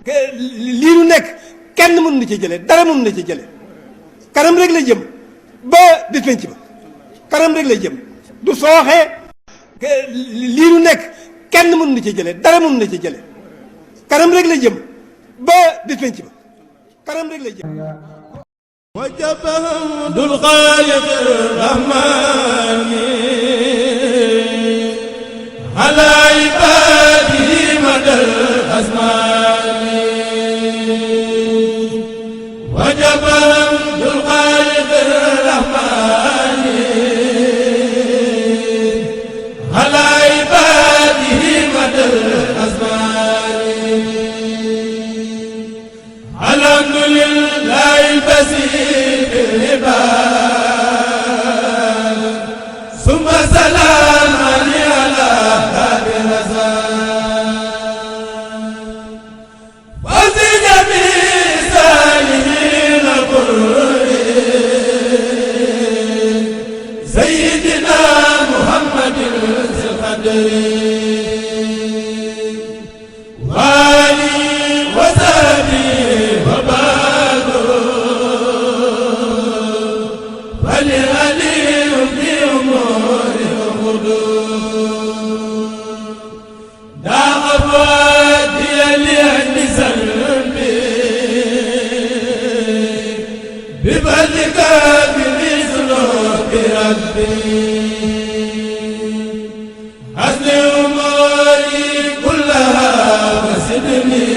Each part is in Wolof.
lii nu nekk kenn mënu na ci jële dara mënu na ci jële kanam rek la jëm ba bis penc ba kanam rek la jëm du sooxee lii nu nekk kenn mënu na ci jële dara mënu na ci jële kanam rek la jëm ba bis penc ba kanam rek la jëm وجبه ذو الخالق الرحمن على عباده مدى الأزمان وجبه ذو الخالق الرحمن على عباده مدى الأزمان الحمد لله البصير بالعباد ثم سلام على باب الرزاق وفي جميع سالمين القرآن سيدنا محمد ذي القدر وآله وصحبه بفضلك بذنوب ربي حسن أموري كلها وسدني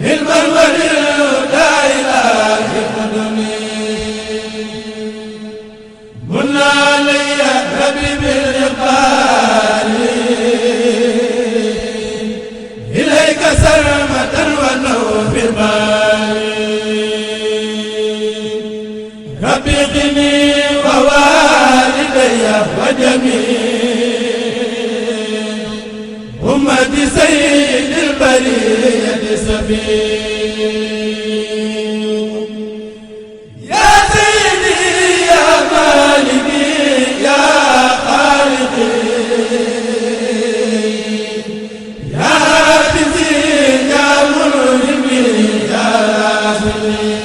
علما والهدى إلى قدمي من علي ربي بالإقبال إليك سرمة ونوف البال ربي قني ووالدي وجميع أمة سيد البرية سبيل يا سيدي يا مالكي يا خالقي يا حافظي يا مرهبي يا رازقي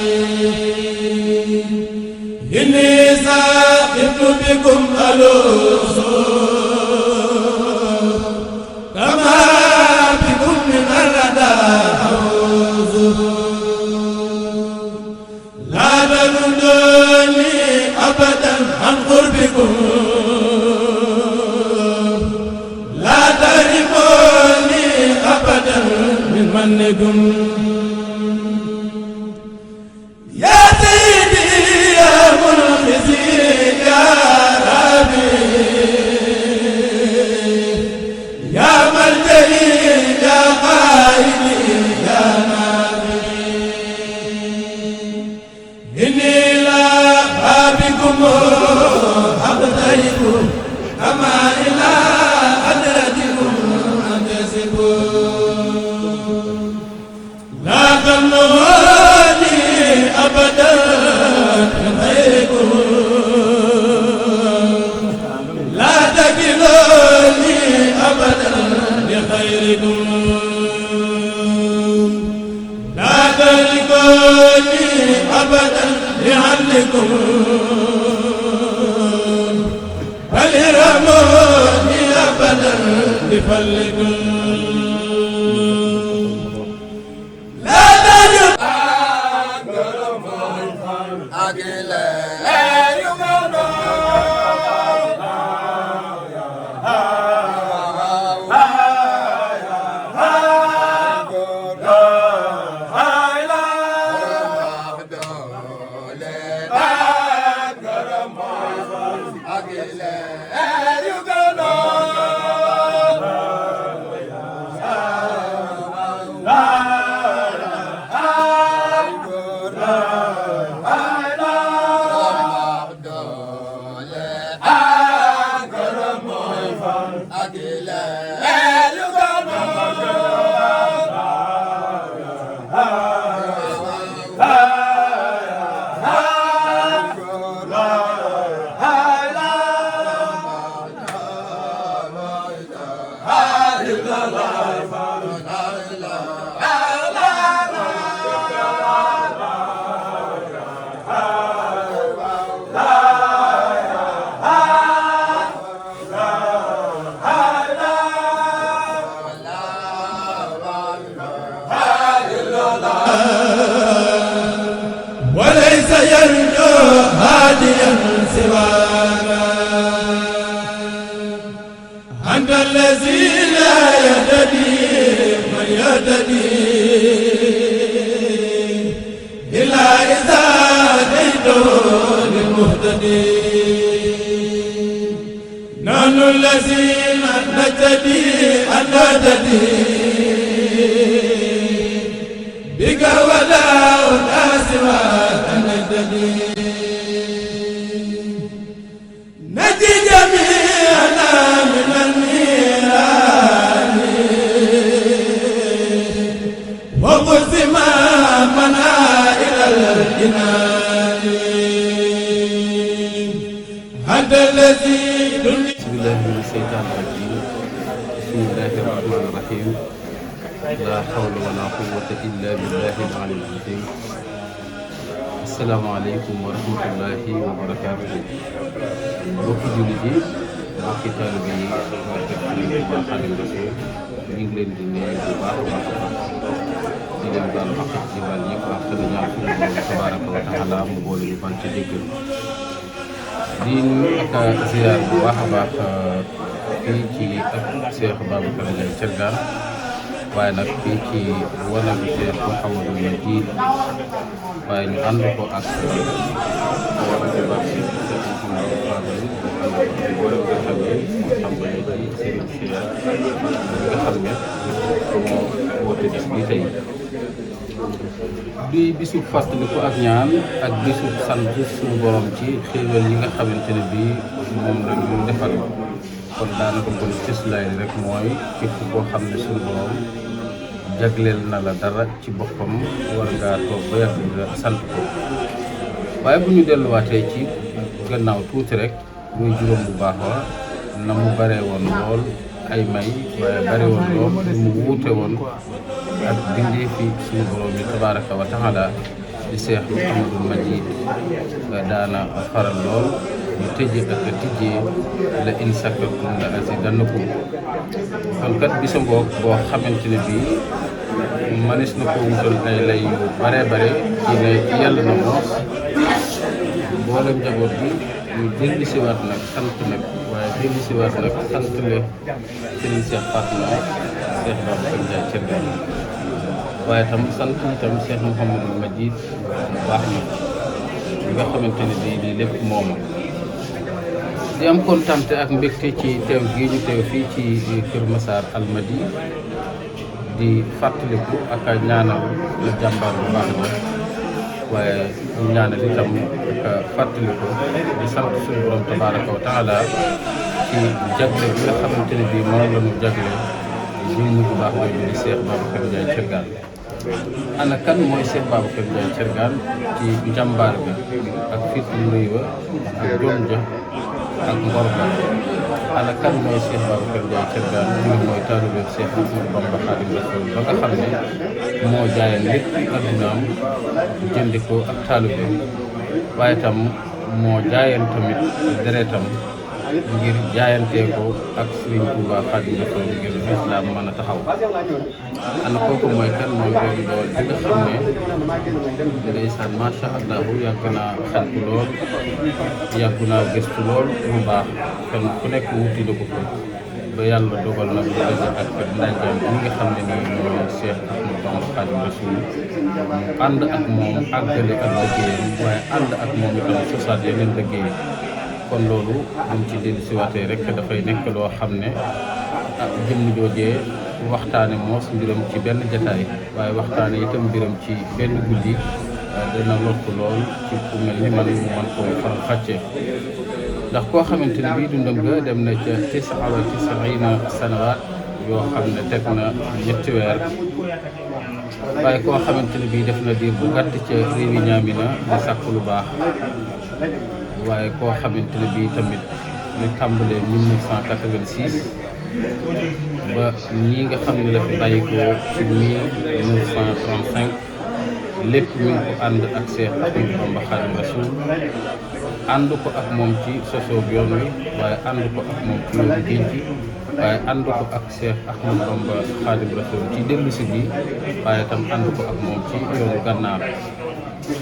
إني ساقط بكم ألوذ كما بكم من الردى أعوذ لا تردوني أبدا عن قربكم لا تهرموني أبدا من منكم يا سيدي يا منقذي يا ربي يا ملجئي يا قائدي يا نبي إني لا بكم أقترب كما إلى حضرتكم أنتسب لا تمنعوني أبدا من غيركم لا تكلوني أبدا لخيركم لا تركوني أبدا لعلكم بل ارحموني أبدا لفضلكم لا تجد هاديا سواك أنت الذي لا يهتدي من يهتدي إلا إذا هديته للمهتدين نحن الذين نهتدي أن نهتدي بك ولا هدى سواك نهتدي نجي جميعنا من النيران وقذ منا إلى الجنان أنت الذي بسم الله من الشيطان الرجيم بسم الله الرحمن الرحيم لا حول ولا قوة إلا بالله العلي العظيم السلام عليكم ورحمة الله وبركاته mbokki jullit yi mbokki taalibe yi Xaadimu Rasuul ñu ngi leen di nuyu bu baax a baax di leen baal xaq di baal ñëpp wax te ñaan suñu Boroom tabaaraka wa taala mu boole ñu baal ci jéggal di nuyu ak ziar bu baax a baax fii ci ak Cheikh Babacar Ndiaye Thiergane waaye nag fii ci wanagu Cheikh Mouhamadou Majid waaye ñu ànd ko ak wanagu baax si Cheikh Mouhamadou Fadel di boole nga xam ne moo tàmbale ci Serigne Cheikh nga xam ne moo woote bis bi tey di bisub fàttaliku ak ñaan ak bisub sant suñu borom ci xéewal yi nga xamante ne bii moom la ñu defal kon daanaka kon cëslaay li rek mooy képp koo xam ne suñu borom jagleel na la dara ci boppam war ngaa toog ba yàgg nga sant ko waaye bu ñu delluwaatee ci gannaaw tuuti rek muy juróom bu baax wa na mu bare woon lool ay may waaye bare woon lool mu wuute woon ak bindee fi suñu borom bi tabaaraka wa taala di Cheikh Mouhamadou Majid daana faral lool ñu tëjee ak tijjee la in shakartum la azidannakum kon kat bisa ngoog boo xamante ne bii manis na ko wutal ay lay yu bare bare ci ne yàlla na moos mboolem njaboot bi ñu dellu siwaat nag sant nag waaye dellu siwaat nag sant le Serigne Cheikh Fatma Cheikh Babacar Ndiaye Thiergane waaye tam sant itam Cheikh Mouhamadou Majid baax na li nga xamante ne bii lii lépp mooma di am kontante ak mbégte ci teew gii ñu teew fii ci Kër Massar Almadi di fàttaliku ak a ñaanal jàmbaar bu baax la waaye ñu ñaanal itam ak fàttaliku di sant suñu borom tabaaraka wa taala ci jagle bi nga xamante ne bii moom la ñu jagle jëmm bu baax boobu di Cheikh Babacar Ndiaye Thiergane ana kan mooy Cheikh Babacar Ndiaye Thiergane ci njàmbaar ga ak fit lu rëy wa ak jom ja ak ngor ba ana kan mooy Cheikh Babacar Ndiaye Thiergane ñu mooy taalibe Cheikh Ahmadou Bamba Xaadimu Rasuul ba nga xam ne moo jaayan lépp addunaam jëndi ko ak taalibe waaye tam moo jaayan tamit deretam ngir jaayantee ko ak Serigne Touba Xaadimu Rasuul ngir lislaam mën a taxaw ana kooku mooy kan mooy doomu dool bi nga xam ne ndeysaan macha allah yàgg naa xeltu lool yàgg naa gëstu lool mu baax kenn ku nekk wuti na ko ba yàlla dogal na bu daje ak ndajeem bi nga xam ne nii mooy Cheikh Ahmadou Bamba Xaadimu Rasuul mu ànd ak moom àggale ak liggéeyam waaye ànd ak moom itam sosaat yeneen liggéey kon loolu buñ ci dellu si waatee rek dafay nekk loo xam ne jëmm joojee waxtaane moos mbiram ci benn jataay waaye waxtaane itam mbiram ci benn guddi dana lottu lool ci ku mel ni man mu man koo faral fàcce ndax koo xamante ne bii dundam ga dem na ca 99 sanawaat yoo xam ne teg na ñetti weer waaye koo xamante ne bii def na diir bu gàtt ca réewi Ñaamina di sàkk lu baax waaye koo xamante ne bii tamit ñu tàmbalee 1986 ba ñii nga xam ne la fi bàyyi ko ci 1935 lépp mi ngi ko ànd ak Cheikh Ahmadou Bamba Xaadimu Rasuul ànd ko ak moom ci sosoob yoon wi waaye ànd ko ak moom ci yoonu géej gi waaye ànd ko ak Cheikh Ahmadou Bamba Xaadimu Rasuul ci dellusi bi waaye tam ànd ko ak moom ci yoonu gànnaar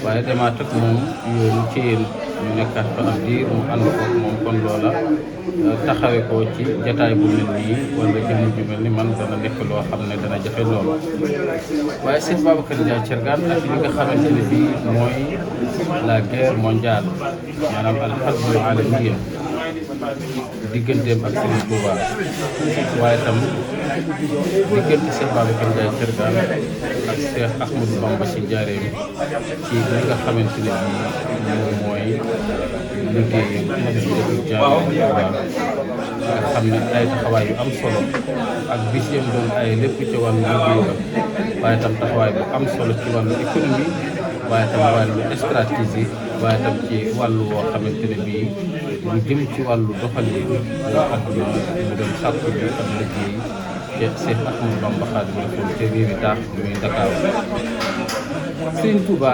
waaye demaat ak moom yoonu Ceyeen ñu nekkaat fa ab diir mu ànd ko moom kon loola taxawe ko ci jataay bu mel nii wala jëmm ju mel ni man dana nekk loo xam ne dana jafe loolu waaye Cheikh Babacar Ndiaye Thiergane ak li nga xamante ne bii mooy la guerre mondiale maanaam alxarbul alamiya digganteem ak Serigne Touba waaye tam diggante Cheikh Babacar Ndiaye Thiergane ak Cheikh Ahmadou Bamba ci njaareem ci li nga xamante ne bii moom mooy liggéey nga xam ne ay taxawaay yu am solo ak bis yam doon ay lépp ci wàllu liggéey waaye tam taxawaay bu am solo ci wàllu économie waaye tam wàllu stratégie waaye tam ci wàllu woo xamante ne bii lu jëm ci wàllu doxalin boo adduna mu doon sàkku bi ak liggéey te Cheikh Ahmadou Bamba Xaadimu Rasuul te réewi taax bi muy Dakar Sëriñ Touba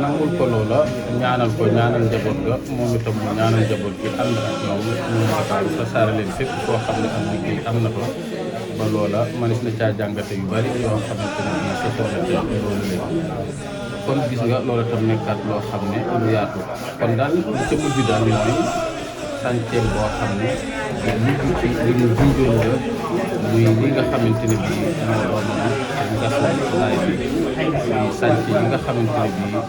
nangul ko loola ñaanal ko ñaanal njaboot ga moom itam mu ñaanal njaboot gi ànd ak ñoom ñu Dakar tasaare leen fépp koo xam ne am liggéey am na ko ba loola mënees na caa jàngate yu bari yoo xamante ne bii sa soxla te loolu la kon gis nga loola tam nekkaat loo xam ne lu yaatu kon daal li ca mujj daal mooy sànceem boo xam ne mujj ci li ñu junjoon la muy li nga xamante ne bii moo doonoon ngasu laay bi muy sànc yi nga xamante ne bii mooy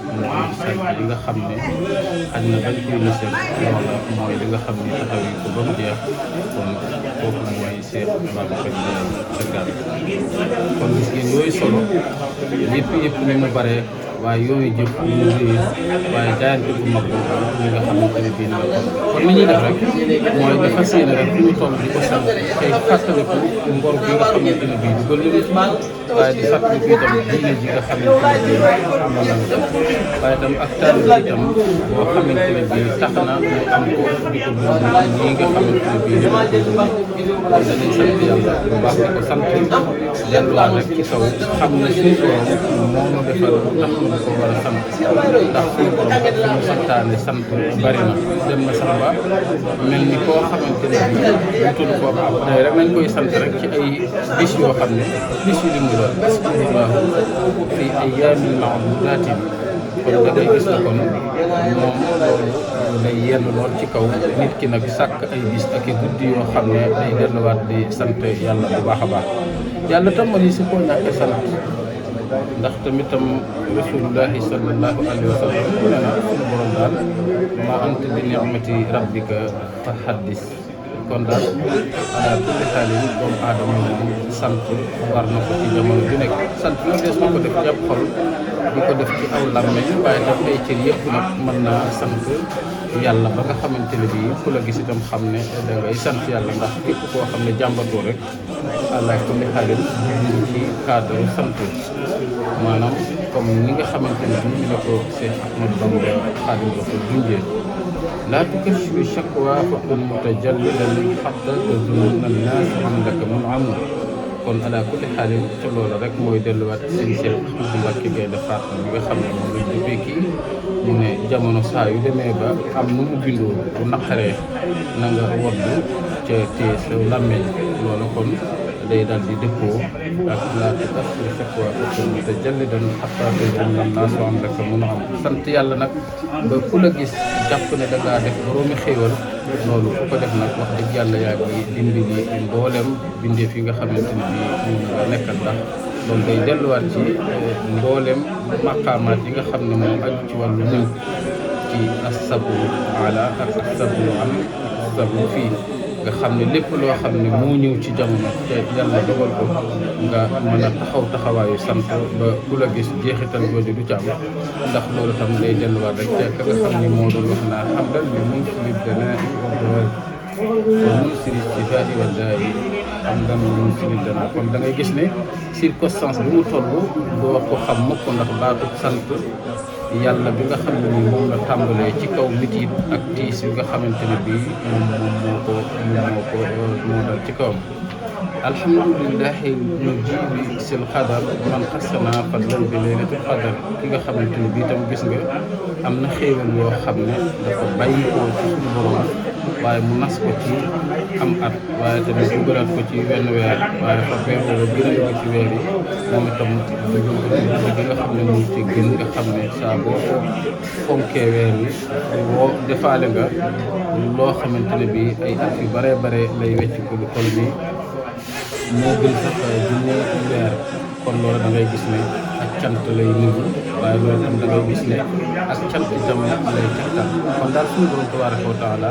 sànc yi nga xam ne xaj na bañ koy nësër loola mooy li nga xam ne taxaw yi ko ba mu jeex kon kooku mooy Cheikh Babacar Ndiaye Thiergane kon gis ngeen yooyu solo yëpp ni mu bare waaye yooyu jëf ñu mu réer waaye jaayante bu mag boobu ñi nga xamante ne bii na la kon li ñuy def rek mooy di fas yéene rek fu ñu toll di ko sant tey fàttaliku ngor bi nga xamante ne bii dugal nañu ci waaye di fàttaliku itam diine ji nga xamante ne bii moom la ñu waaye itam ak taal bi itam boo xamante ne bii tax na ñu am ko di ko dund ñii nga xamante ne bii dina ko dund kon dañuy sant yàlla bu baax di ko sant delluwaat rek ci kaw xam ne suñu borom moo ñu defal tax ñu ko war a sant ndax suñu borom ak suñu santaane sant bari na dem na sax ba mel ni koo xamante ne bii ñu tudd ko am day rek nañ koy sant rek ci ay bis yoo xam ne bis yu lim doon askurullahu fi ayyaamin ma'duudaatin kon da ngay gis ne kon moom loolu day yenn lool ci kaw nit ki nag sàkk ay bis ak i guddi yoo xam ne day delluwaat di sant yàlla bu baax a baax yàlla tam ma ni si koo ñàkk sant ndax tamit tam rasulullahi sallallahu alayhi wa sallam nee na suñu borom daal ma anta bi ni'mati rabbika fa haddis kon daal ala kulli xaalin doomu aadama moom sant war na ko ci jamono ju nekk sant nag des na ko def ci ab xol di ko def ci aw làmmeñ waaye tam ay cër yëpp nag mën naa sant yàlla ba nga xamante ne bii ku la gis itam xam ne da ngay sant yàlla ndax képp koo xam ne jàmbatoo rek ala kulli xaalin ñu ci cadre sant maanaam comme ni nga xamante ne bii la ko Cheikh Ahmadou Bamba Xaadimu Rasuul junjee laa tukashifu shakwa fa kun mutajallidan hatta tazunna an-naas annaka mun'am kon ala kulli xaalin ci loolu rek mooy delluwaat seen Cheikh Ahmadou Mbacké Gaïndé Fatma bi nga xam ne moom lañ duppee kii mu ne jamono saa yu demee ba am nu mu bindoo bu naqaree na nga woddu ca téye sa làmmeñ loolu kon day daal di dëppoo ak laa tukashifu shakwa fa kun mutajallidan hatta tazunna an-naas annaka mun'am sant yàlla nag ba ku la gis jàpp ne da ngaa def boroomi xéewal loolu fu ko def nag wax dëgg yàlla yaa ngi dimbali mboolem bindeef yi nga xamante ne bii moom nga nekkal ndax loolu day delluwaat ci mboolem maqaamaat yi nga xam ne moom aju ci wàllu muñ ci as-sabru ala ak as-sabru am as-sabru fii nga xam ne lépp loo xam ne moo ñëw ci jamono te yàlla dogal ko nga mën a taxaw taxawaayu sant ba ku la gis jeexital jooju du ci am ndax loolu tam day delluwaat rek te ka nga xam ne moo doon wax naa xam dal bi mun silib dana mun silib ci daai wa daai xam dal mun silib dana kon da ngay gis ne circonstance bi mu toll doo ko xam mukk ndax baatu sant yàlla bi nga xam ne ni moom la tàmbalee ci kaw mitit ak tiis bi nga xamante ne bii moo dal ci kawam alhamdulillahi mujibi sil qadar man xasana fadlan bi laylatul qadar ki nga xamante ne bii tam gis nga am na xéewal yoo xam ne dafa bàyyi ko ci suñu borom waaye mu nas ko ci am at waaye tamit dugalaat ko ci wenn weer waaye fa weer boobu gën a dugg ci weer yi moom itam dugal ko ci guddi gi nga xam ne mu ci gën nga xam ne saa boo ko fonkee weer wi woo defaale nga loo xamante ne bii ay at yu bare bare lay wecc ko lu toll nii moo gën sax junne weer kon loolu da ngay gis ne ak cant lay niru waaye loolu itam da ngay gis ne ak cant itam lay cantal kon daal suñu borom tabaaraka wa taala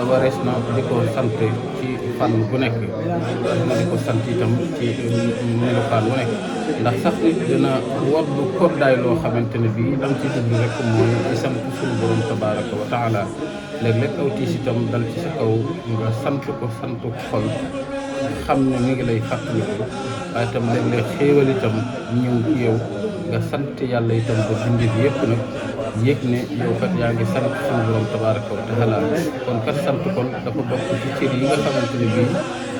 warees na di ko sant ci fànn bu nekk na di ko sant itam ci melokaan bu nekk ndax sax nit dina war lu koddaay loo xamante ne bii dam ci dugg rek mooy di sant suñu borom tabaaraka wa taala léeg-léeg aw tiis itam dal ci sa kaw nga sant ko santu xol xam ne mi ngi lay fàttaliku waaye itam léeg-léeg xéewal itam ñëw ci yow nga sant yàlla itam ba bindit yëpp nag yëg ne yow kat yaa ngi sant suñu borom tabaaraka wa taala kon kat sant kon dafa bokk ci cër yi nga xamante ne bii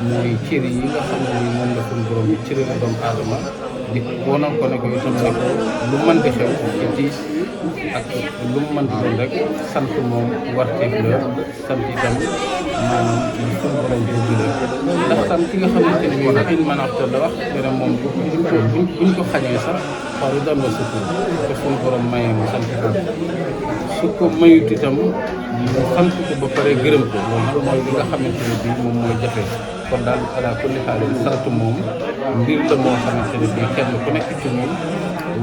mooy cër yi nga xam ne ni moom la suñu borom bi cëri la doomu aadama di wonoon ko ne ko itam ne ko lu mën di xew ci tiis ak lu mu mën di doon rek sant moom warteef la sant itam maanaam suñu borom bëgg la ndax tam ki nga xamante ne bii nag mën a la wax ne moom buñ ko xañee sax xaw ma doon la sukkur ko suñu borom mayee mu sant ko su ko mayut itam mu sant ko ba pare gërëm ko loolu nag mooy li nga xamante ne bii moom mooy jafe kon daal ala kulli xaal sant moom mbir la moo xamante ne bii kenn ku nekk ci ñun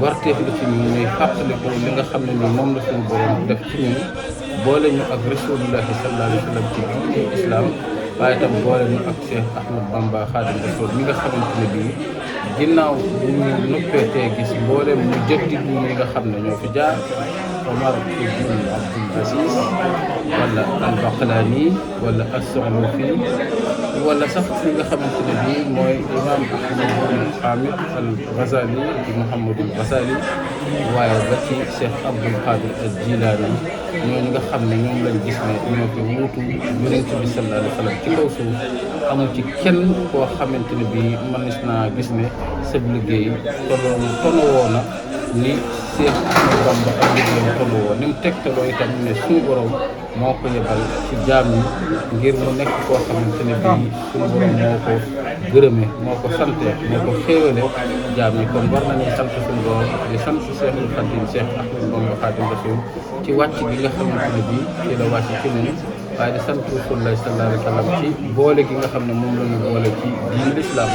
warteef la ci ñun muy fàttaliku li nga xam ne ni moom la suñu borom def ci ñun boole ñu ak rasulullahi sallallahu alayhi wa sallam ci biir islam waaye itam boole ñu ak Cheikh Ahmad Bamba Xaadim Rasul mi nga xamante ne bii ginnaaw bu ñu noppeetee gis mboolem ñu jëndi ñi nga xam ne ñoo fi jaar Omar ibn Abdul Aziz wala al-Baqlani wala as-Su'lufi wala sax li nga xamante ne bii mooy imam Ahmad ibn Hamid al-Ghazali di Muhammadul Ghazali waaye ba ci Cheikh Abdul Qadir al-Jilani ñooñu nga xam ne ñoom lañ gis ne ñoo ko wuutu Yonent bi sallallahu alayhi wa sallam ci kaw suuf amul ci kenn koo xamante ne bii mënees naa gis ne sab liggéey tolloo na ni Cheikh Ahmadou Bamba ak liggéeyam tolloo ni mu tegtaloo itam ne suñu borom moo ko yebal ci jaam yi ngir mu nekk koo xamante ne bii suñu borom moo ko gërëme moo ko sante moo ko xéewale jaam yi kon war nañu sant suñu borom di sant Cheikhul Khadim Cheikh Ahmadou Bamba Khadim Rasoul ci wàcc gi nga xamante ne bii ci la wàcc ci ñun waaye di sant Rasulullah sallallahu alayhi wa sallam ci boole gi nga xam ne moom la ñu boole ci diine l'islam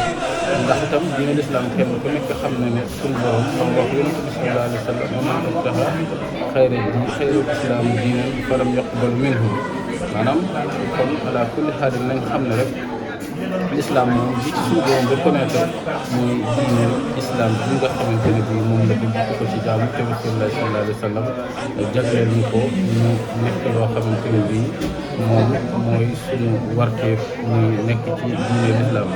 ndax itam diine l'islam kenn ku nekk xam ne ne suñu borom moom wax Yonent bi sallallahu alayhi wa sallam man ibtaxa xayral islam diinan falam yuqbal minhu maanaam kon ala kulli xaal nañ xam ne rek l'islam moom li ci suñu borom reconnaître mooy diine islam bi nga xamante ne bii moom la dugg ko ci jaamu te Rasulullah sallallahu alayhi wa sallam jagleel ñu ko ñu nekk loo xamante ne bii moom mooy suñu warteef muy nekk ci diine l'islam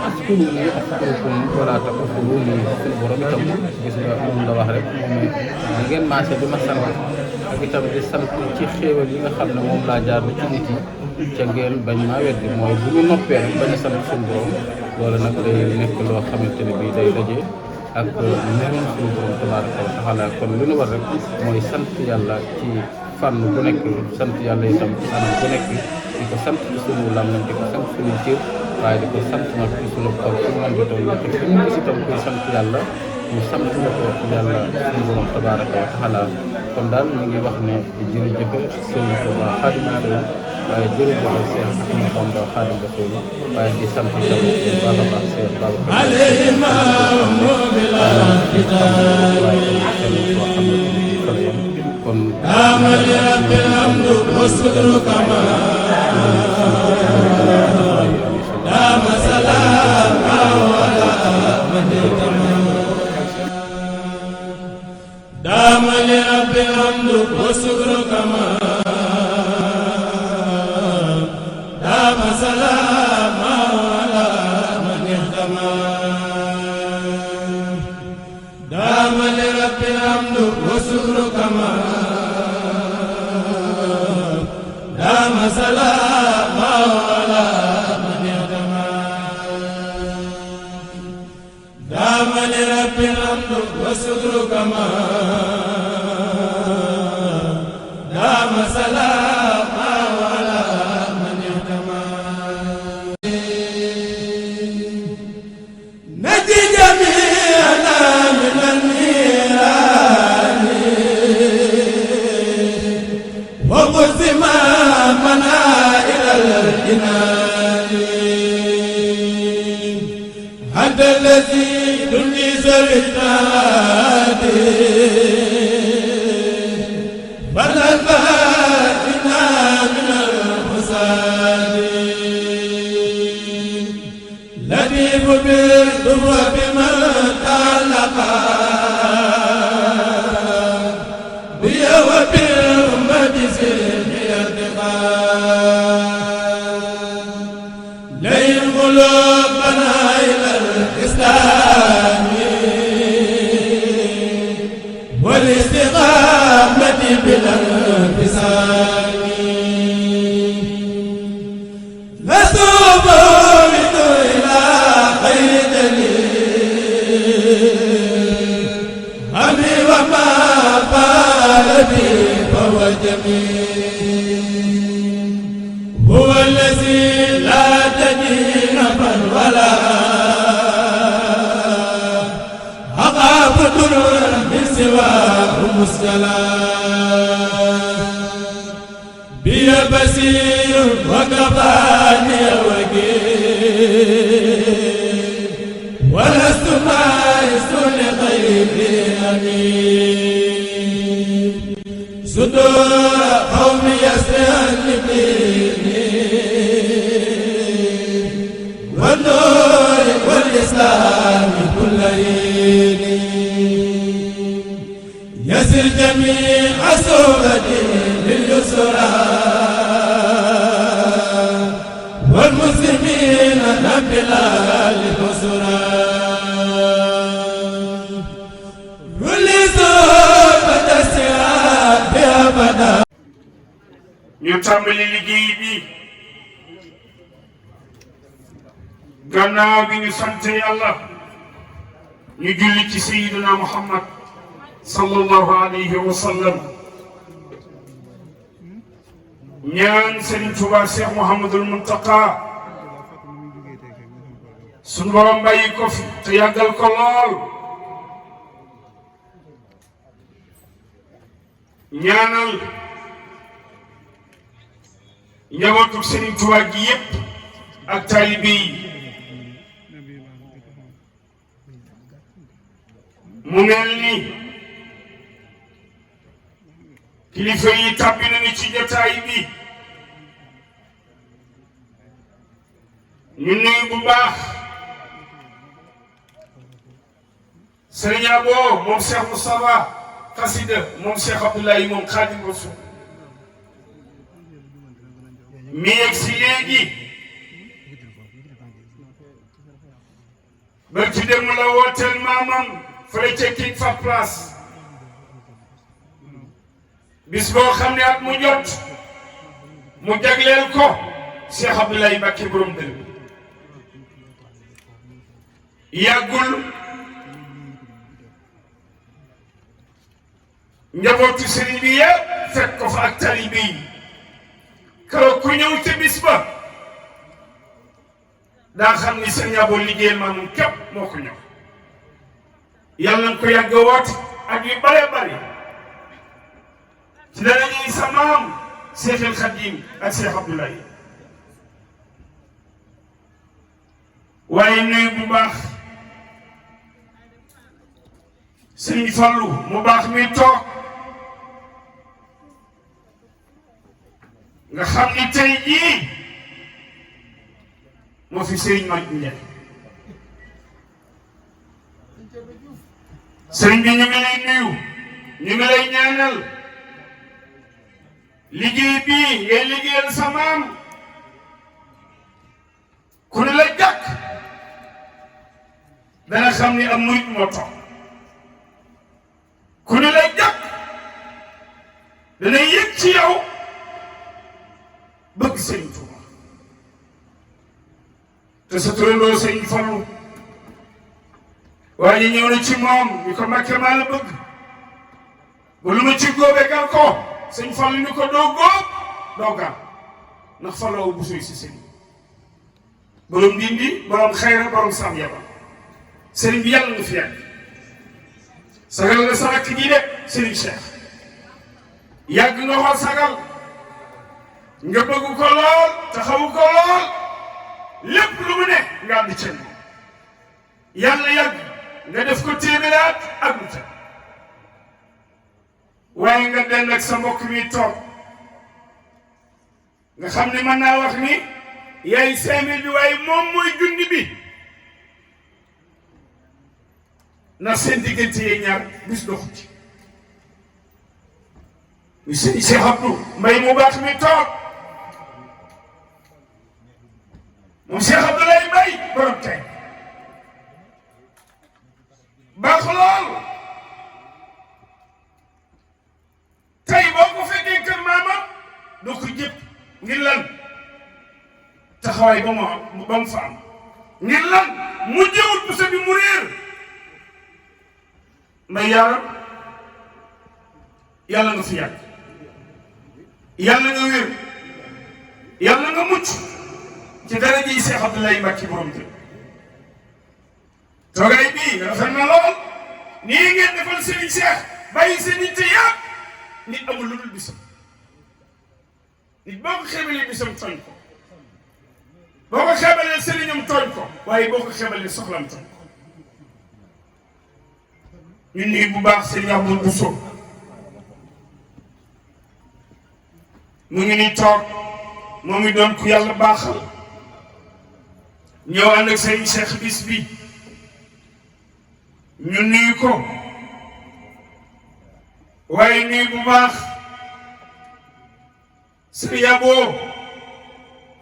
askuruni askurukum wala takfuruni suñu borom itam gis nga moom la wax rek moom ne da ngeen maase di ma sant ak itam di sant ci xéewal yi nga xam ne moom laa jaar ci nit yi ca ngeen bañ maa weddi mooy bu ñu noppee rek bañ a sant suñu borom loolu nag day nekk loo xamante ne bii day daje ak merum suñu borom tabaaraka wa taala kon lu ñu war rek mooy sant yàlla ci fànn bu nekk sant yàlla itam ci anam bu nekk di ko sant ci suñu làmmiñ di ko sant suñu cër waaye di ko sant nag ci suñu xol fu mu mën di toll te fu ñu gis itam kuy sant yàlla ñu sant la ko yàlla suñu borom tabaaraka wa taala kon daal ñu ngi wax ne jërëjëf Sëriñ Tuuba Xaadimu Rasuul waaye jërëjëf Cheikh Ahmadou Bamba Xaadimu Rasuul waaye di sant itam bu baax a baax Cheikh Babacar kon amali rabbil hamdu wasukru kama dama salam ala man dama li rabbil hamdu wasukru kama dama salam ala man yahtama dama li rabbil hamdu wasukru kama dama salam ala man yahtama dama li rabbil hamdu wasukru kama dama salam ala هو الذي لا تجي نفا ولا أخاف ضرا من سواه مسجلا بي بصير وكفاني وكيل ولست مائس لغيري أمين صدور قوم يستهلكني والنور والإسلام كل يدي يسر جميع سورتي لليسرى والمسلمين نبلا للبصرى ñu tàmbali liggéey bi gannaaw bi ñu sant yàlla ñu julli ci sayyidina Muhammad sallallahu alayhi wa sallam ñaan Serigne Touba Cheikh Mouhamadoul Mountakha sunu borom bàyyi ko fi te yàggal ko lool ñaanal njabootu Serigne Touba gi yépp ak taalibe yi mu mel ni kilifa yi tàbbi nañu ci jotaay bi ñu nuyu bu baax Serigne Abo moom Cheikh Moustapha Xasida moom Cheikh Abdoulaye moom Xaadim Rasul mi yegg si léegi ba ci dem la wooteel maamam fële ca King Fahd Place bis boo xam ne at mu jot mu jagleel ko Cheikh Abdoulaye Mbacké borom dër yàggul njabootu sëriñ bi yëpp fekk ko fa ak taalibe yi keroog ku ñëw ca bis ba daa xam ni sëriñ Abo liggéeyal maamam képp moo ko ñëw yàlla na ko yàgg woote ak yu bare bari ci dara ñuy sa maam Cheikh El Khadim ak Cheikh Abdoulaye waaye nuyu bu baax sëriñ Fallu mu baax mi toog nga xam ni tey jii moo fi sëriñ mag ñe sëriñ bi ñu ngi lay nuyu ñu ngi lay ñaanal liggéey bii ngay liggéeyal sa maam ku ne la jàkk dana xam ni am murit moo toog ku ne la jàkk dana yëg ci yow bëgg Sëriñ Tuuba te sa turandoo Sëriñ Fallu waaye ñëw na ci moom ñu ko Mbakke maa la bëgg ba lu ma ci góobe gal ko Sëriñ Fallu ni ko doo góob doo gal ndax Fallu bu suy si sëriñ borom dindi borom xayra borom sam yaba sëriñ bi yàlla nga fi yàgg sagal nga sa rakk ji de Sëriñ Cheikh yàgg nga xool sagal nga bëgg ko lool taxawu ko lool lépp lu mu ne nga ànd ci yàlla yàgg nga def ko téeméeraat ak lu teg waaye nga dend ak sa mbokk mi toog nga xam ne mën naa wax ni yaay 5000 bi waaye moom mooy junni bi ndax seen diggante yee ñaar bis doxu ci mi sëñ Cheikh Abdou Mbaye mu baax mi toog moom Cheikh Abdoulaye Mbaye borom tey baax lool tey boo ko fekkee kër maama doo ko jëpp ngir lan taxawaay ba mu fa am ngir lan mu jëwul puso bi mu réer nday yaaram yàlla nga fi yàgg yàlla nga wér yàlla nga mucc ci dara ji Cheikh Abdoulaye Mbacké borom te toogaay bii nga rafet na lool nii ngeen defal Serigne Cheikh bàyyi seen yitte yàpp nit amul lu dul bisam nit boo ko xeebalee bisam tooñ ko boo ko xeebalee sëriñam tooñ ko waaye boo ko xeebalee soxlam tooñ ko ñu nuyu bu baax Serigne Abdou Bousso mu ngi ni toog moo ngi doon ku yàlla baaxal ñëw ànd ak Serigne Cheikh bis bi ñu nuyu ko waaye nuyu bu baax Serigne Abo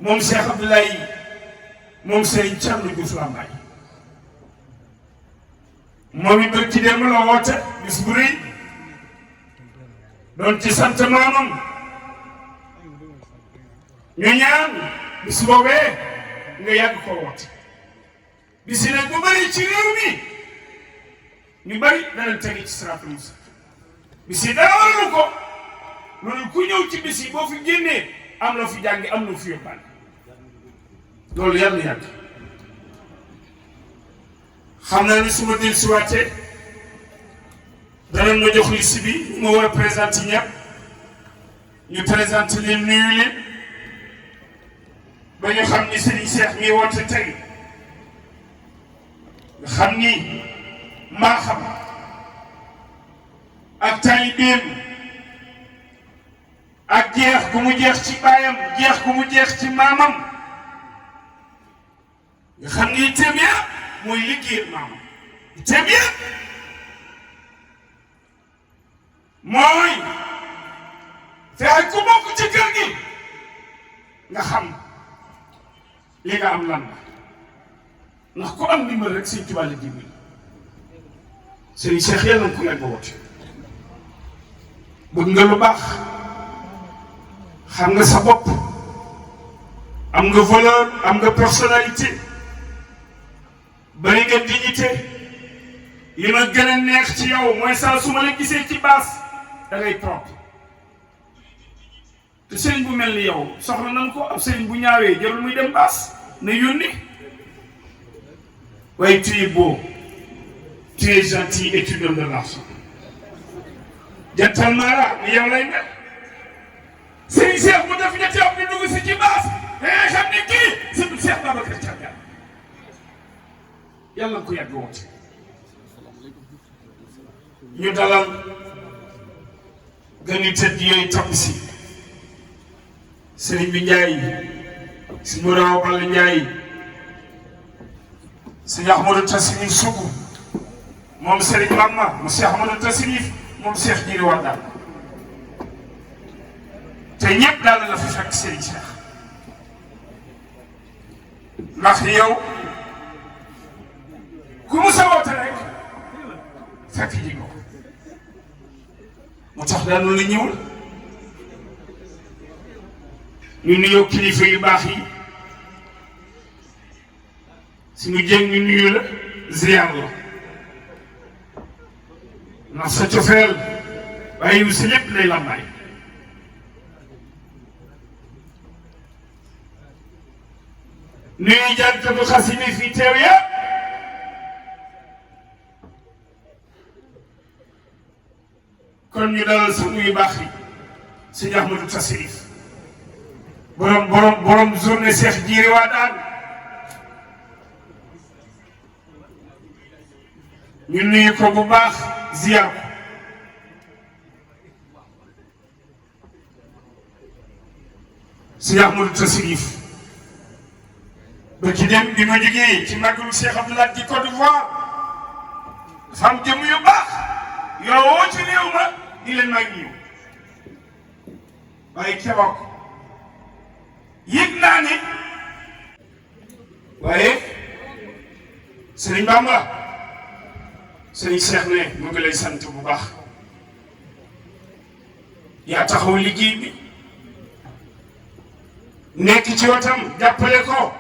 moom Cheikh Abdoulaye moom Serigne Thierno Diouf Lambaye moom it bëgg ci dem la woote bis bu rëy doon ci sant maamam ñu ñaan bis boobee nga yàgg ko woote bis yi nag bu bëri ci réew mi ñu bëri danañ tege ci siraatul mustaqiim bis yi dara waralu ko loolu ku ñëw ci bis yi boo fi génnee am na fi jàngi am na fi yóbbaale loolu yàlla yàgg xam naa ni su ma del si wàccee danañ ma jox liste bi ñu ma war a présenté ñëpp ñu présenté leen nuyu leen ba ñu xam ni Serigne Cheikh mi woote tey nga xam ni maa xam ak taalibeem ak jeex gu mu jeex ci baayam jeex gu mu jeex ci maamam nga xam ni itam yëpp mooy liggéeyal maamam itam yëpp mooy fexe ku bokk ci kër gi nga xam li nga am lan la ndax ku am ndimbal rek Sëñ Tuubaa la dimbali Serigne Cheikh yàlla na ko yàgg woote bëgg nga lu baax xam nga sa bopp am nga valeur am nga personnalité bari nga dignité li ma gën a neex ci yow mooy saa su ma la gisee ci baas da ngay propre te sëriñ bu mel ni yow soxla nañ ko ab sëriñ bu ñaawee jarul muy dem baas na yónni waaye tu es beau tu es gentil et tu donnes de l'argent jantal maara ni yow lay mel sëriñ Cheikh bu def ñetti yow di dugg si ci baas dangay xam ne kii sëriñ Cheikh Babacar Thiam yàlla ko yàgg woote ñu dalal gën yu tëdd yooyu topp si Serigne bi Ndiaye si Mouraw Balla Ndiaye Serigne Ahmadou Tassinif Sougou moom Serigne Mamma mu Cheikh Ahmadou Tassinif moom Cheikh Jiri Wardal te ñëpp daal la fi fekk Serigne Cheikh ndax yow ku mu sa woote rek fekk ji ko moo tax daanu la ñëwul ñu nuyoo kilifa yu baax yi suñu jëm ñu nuyu la ziar la ndax sa cofeel waaye yu si lépp lay lambaay nuyu jànkatu xasida fi teew ya kon ñu dalal suñu yu baax yi Sëñ Ahmadou Tassinif borom journée Cheikh Jiri Wardal ñu nuyu ko bu baax ziar ko si Ahmadou Tassirif ba ci dem bi ma jógee ci màggalu Cheikh Abdoulaye di Côte d'Ivoire dafa am jëm yu baax yoo ci réew ma di leen mag ñëw waaye keroog yëg naa ne waaye Sëriñ Bamba Sëriñ Cheikh ne mu ngi lay sant bu baax yaa taxaw liggéey bi nekk ci wetam jàppale ko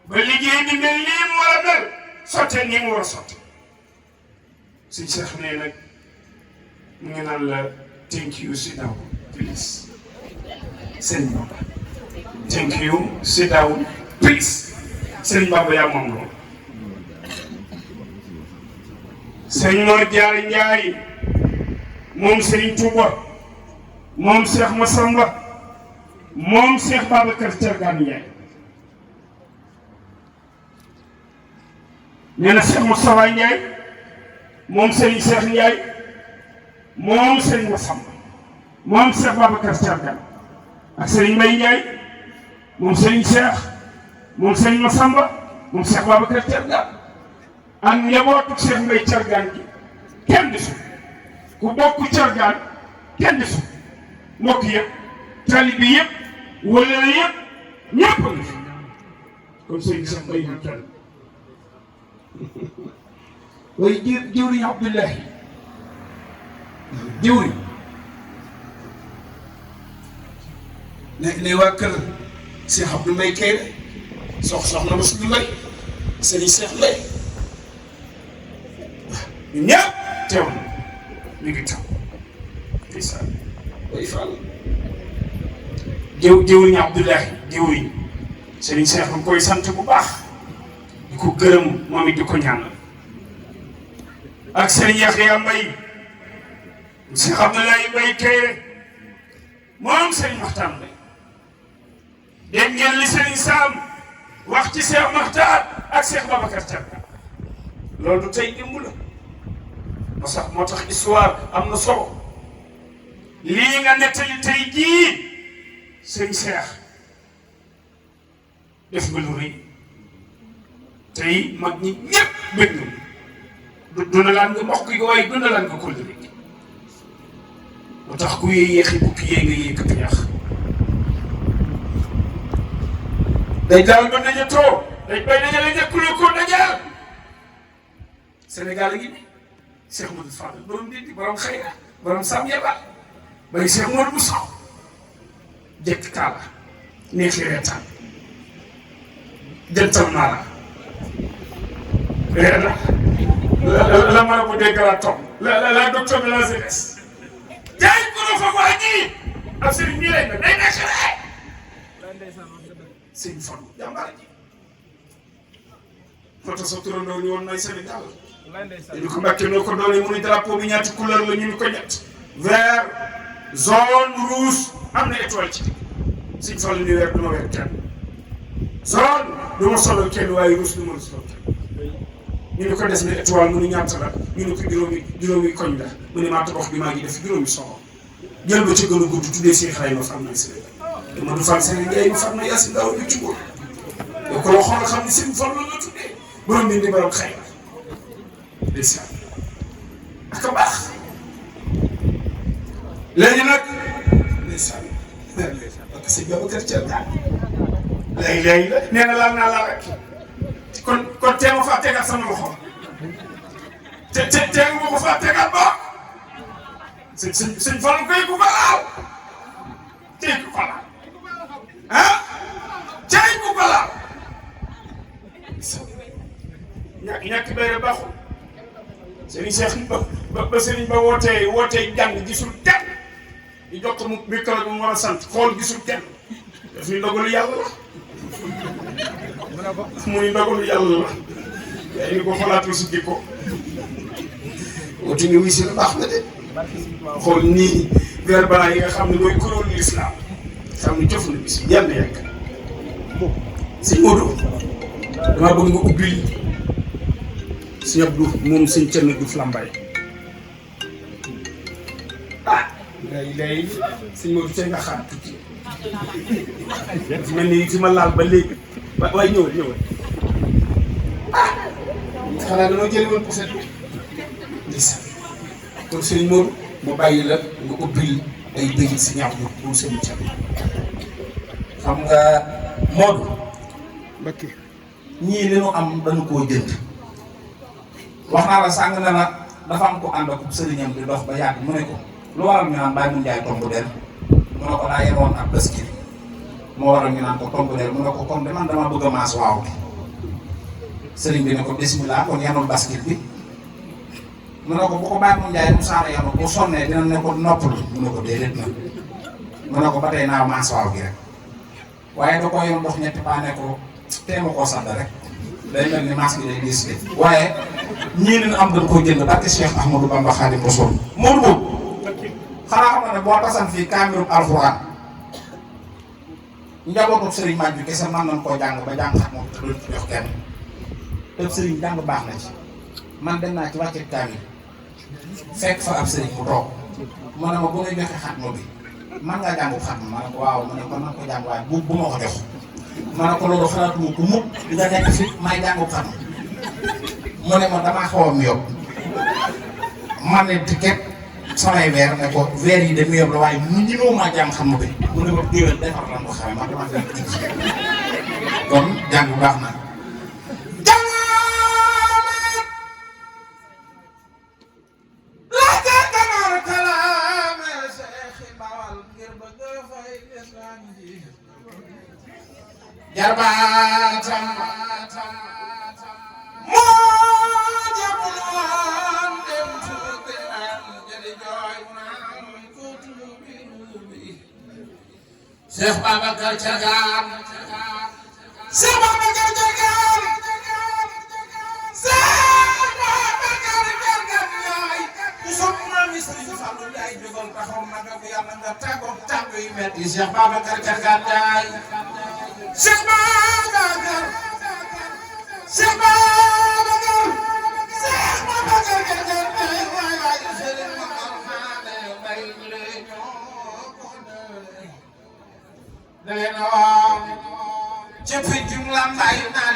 ba liggéey bi mel nii mu war a mel sottee nii mu war a sotte Sëriñ Cheikh ne nag mu ngi naan la thank you sit down please Sëriñ Bamba thank you sit down please Sëriñ Bamba yaa moom loolu Sëriñ Mor Diarra Ndiaye moom Sëriñ Touba moom Cheikh Massamba moom Cheikh Babacar Thiergane Ndiaye nee na Cheikh Moustapha Ndiaye moom Sëriñ Cheikh Ndiaye moom Sëriñ Massamba moom Cheikh Babacar Thiergane ak Sëriñ Mbaye Ndiaye moom Sëriñ Cheikh moom Sëriñ Massamba moom Cheikh Babacar Thiergane ak njabootu Cheikh Mbaye Thiergane gi kenn desul ku bokk Thiergane kenn desul mbokk yëpp taalibe yëpp wala yëpp ñëpp a ngi fi kon Sëriñ Cheikh Mbaye ñu kenn waaye jëwriñ Abdoulahi jëwriñ ne waa kër Cheikh Abdou Mbaye Kayre soxna Moussa Mbaye Sëriñ Cheikh Mbaye ñun ñëpp teew na mi ngi taw ndeysaan way fall jëwriñ Abdoulahi jëwriñ Sëriñ Cheikh mu koy sant bu baax di ko gërëm moom it di ko ñaanal ak Sëriñ Yaxya Mbaye Cheikh Abdoulahi Mbaye Kayre moom Sëriñ Maxtaar Mbaye dégg ngeen li Sëriñ Sam wax ci Cheikh Maxtaar ak Cheikh Babacar Thiergane loolu du tey démb la moo tax histoire am na solo lii nga nettali tey jii Sëriñ Cheikh def nga lu rëy tey mag ñi ñëpp bëgg na dundalaan nga mbokk yi waaye dundalaan nga kóllëre gi moo tax ku yee yéexi bukki yee nga yéekatu ñax day daal ba daje too day bay dajale ñàkkuloo ko dajal Sénégal a ngi nii Cheikh Modou Fall borom dindi borom xëyra borom sam yebal bay Cheikh Modou bu saw jekk taala neexi reetaan jantal maara la mën a bu déggala toog la docteur de la jeunesse jaay ko no fa waa ji ak sëriñ bii lay day nekk rek sëñ Fallou jàmbaar ji moo tax sa turandoo ñu woon may Sénégal dañu ko mbàkkee noo ko doole mu ni drapeau bi ñaati couleur la ñu ni ko ñett vert jaune rouge am na étoile ci digg sëñ Fallou ni weer du ma weer kenn jaune du ma solo kenn waaye rouge du ma solo kenn ñu ni ko des na étoile mu ni ñaata la ñu ni ko juróomi koñ la mu ni maa tabax bi maa ngi def juróomi solo jël ba ci gën a gudd tuddee Cheikh Ibrahima Fall na Sénégal dama du Fall Sénégal Ndiaye ma far na Yacine Daw bi ci góor yow ko xool xam ni seen Fall la tuddee borom bi di borom xëy na ndeysaan ak a baax léegi nag ndeysaan parce que sëñ Babacar Thiergane léegi nee na laal naa la rek kon tee ma faa tegaat sama loxo te ma ko faa tegaat ba sëñ Fall koy ku ko laal tey ku ko laal ah tey ku ko laal ñàkk béykat baaxul Serigne Cheikh ba Serigne ba wootee jàng gisul kenn di jox ko micro bi mu war a sant xool gisul kenn daf ñu ndogalu yàlla la mu ni ndogalu yàlla la yaa ngi ko xoolaatul si jikko woote nga wii si la baax na de xool nii vers balaa yi nga xam ne mooy kuréelu l'islam xam ne jof na bis yàlla yàgg sëñ Modou damaa bëgg nga ubbil sëñ Abdou moom sëñ Thierno Diouf Lambaye lay sëñ Modou Thiel nga xaar tuuti mel ni fi ma laal ba léegi waaye ñëw xanaa dañoo jëli woon poset ndeysaan kon sëñ Modou mu bàyyi la nga ubbil ay bëgg si ñaax ñu pour sëñ Thiel xam nga Modou Mbacké ñii li nu am dañu koo jënd wax naa la sàng na nag dafa am ko ànd ak sëriñam di dox ba yàgg mu ne ko lu waral ñu naan Baye Mun Njaay tomb der mu ne ko daa yenoon ab baskil moo waral ñu naan ko tomb der mu ne ko kon de man dama bëgg a maas waaw bi sëriñ bi ne ko bismillah kon yenoon baskil bi mu ne ko bu ko Baye Mun Njaay mu saara yenu bu sonnee dina ne ko noppalu mu ne ko déedéet na mu ne ko ba tey naa maas waaw gi rek waaye da ko yoon dox ñetti paa ne ko teema koo sadd rek day mel ni maas gi day diis de waaye ñii leen am dañ koo jënd barke Cheikh Ahmadou Bamba Khadim Rasoul moom boobu xanaa xam ne boo tasan fii kaamiru alxuraan njabootu sëriñ Màjju kese mën nañ koo jàng ba jàng xat moom te duñ jox kenn te sëriñ jàng baax na ci man dem naa ci wàcce kaamil fekk fa ab sëriñ mu toog mu ne ma bu ngay joxe xatma bi man ngaa jàngu xatma ma ne ko waaw mu ne kon man ko jàng waaye bu ma ko jox ma ne ko loolu xalaatuma ko mukk di nga nekk fi may jàngu xatma mu ne ma damaa xaw a miyoob man ne ticket samay weer ne ko weer yi de miyoob la waaye mu ñëw maa jàng xatma bi mu ne ma déwén defar lan ko xamee man dama fekk ij kon jàng bu baax na jarbaatam moo jabloon dem tuuti naan jadi jooy naan ko tuubi Cheikh Babacar Thiagane Cheikh Babacar Thiagane Cheikh Babacar Thiagane yaay ku sopp maami Serigne Fallou yaay jógal taxaw maga bu yàlla nga tàggoog tàgg yu metti Cheikh Babacar Thiagane yaay Cheikh Babacar Cheikh Babacar Cheikh Babacar Thiagane waay waay Serigne Makhane bay le ñoo ko leen waaw ci piccum Lambaay naa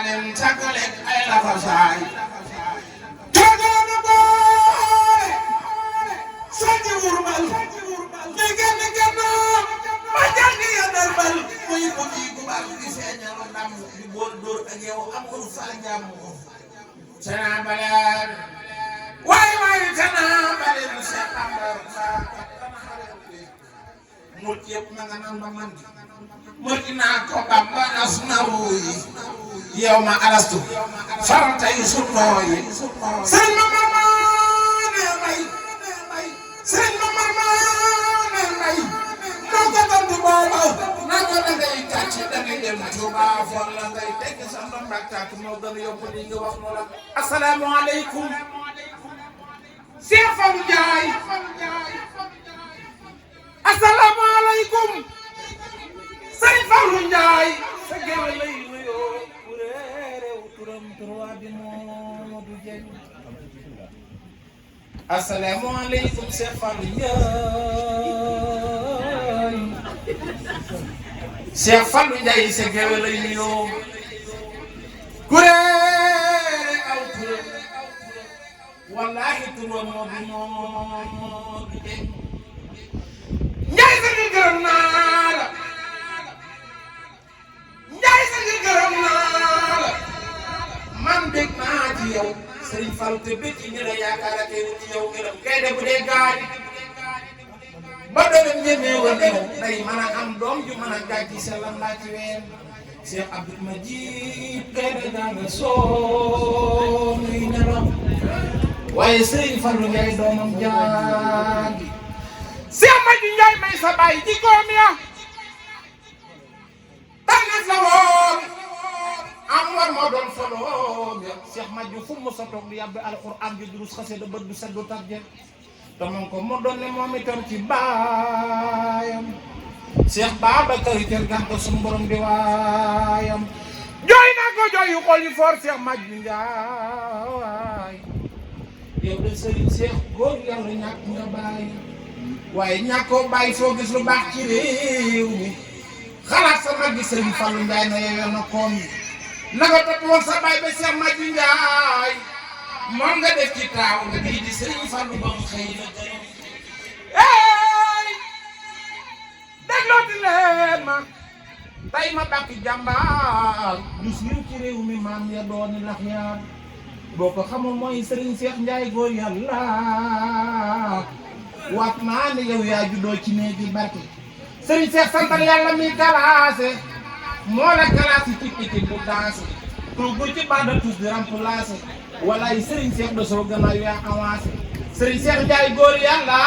leen tàggaleeg ay lafasaay toogoona boole soññi wurmal ñi genn gennoo ma jàngi yandal bal muy ko ji gu bal di feeñalu ndam di bool dóor ak yow amul fa jàmm Sénat baleen waay Sénat baleen Cheikh Amar mut yëpp na nga nan ba man mut naa ko Bamba as na ruuyi yow ma alastu farata yi sunnoo yi sëñ ma mama ne may sëñ ma mama ne may moo ko tontu booba naa ko da ngay kàcc da ngay dem Tuuba fon la ngay tekk sa ndomba tàkk moo gën a yóbbu li nga wax loola asalaamaaleykum Cheikh Fallou Ndiaye asalaamaaleykum Serigne Fallou Ndiaye sa géwél lay nuyoo ku réeréew turam turwaa bi Modou Dieng asalaamaaleykum Cheikh Fallou Ndiaye Cheikh Fallou Ndiaye sa géwél lay nuyoo ku réeréew turam wallaahi turam Modou Dieng Njaay sa ngi gërëm naa la Njaay sa ngi gërëm naa la man dégg naa ci yow Serigne Fall te bëcc ñi la yaakaar ak ci yow gërëm kay de bu dee gaaj ba doon ñemee wa new day mën a am doom ju mën a gàcci sellam laa ci ween Cheikh Abdoul Majid kay de daa nga soo nuy nelaw waaye Serigne Fallou Ndiaye doomam jaagi Cheikh Maju Njaay may sa baay jikkoom ya tànnet la woon am war moo doon soloom ya Cheikh Maju fu mu sa toog di yàbbi alxuraan ji durus xase da bët du seddu tarje te moom ko moo doon ne moom itam ci baayam Cheikh Babacar Thiagane ko suñu borom di waayam jooy na ko ko jooy yu xool yu for Cheikh Maj bi Njaay yow de Serigne Cheikh góor yàlla ñàkk nga bàyyi waaye ñàkkoo bàyyi foo gis lu baax ci réew mi xalaat sa mag gi Serigne Fallou Ndiaye na yow na koom na nga topp woon sa baay ba Cheikh Maj bi Njaay moom nga def ci taaw nga bii di Serigne Fallou ba mu xëy la gërëm déglooti leen ma tey ma bàkki jàmbaar du siiw ci réew mi maam ya dooni lax yaar boo ko xamul mooy Serigne Cheikh Ndiaye góor yàlla waat naa ne yow yaa juddoo ci néegi barke Serigne Cheikh santal yàlla mi kalaase moo la kalaase ci pikin bu daase tugg ci banda tous di remplacé walaay Serigne Cheikh de soo gannaaw yaa avancé Serigne Cheikh Ndiaye góor yàlla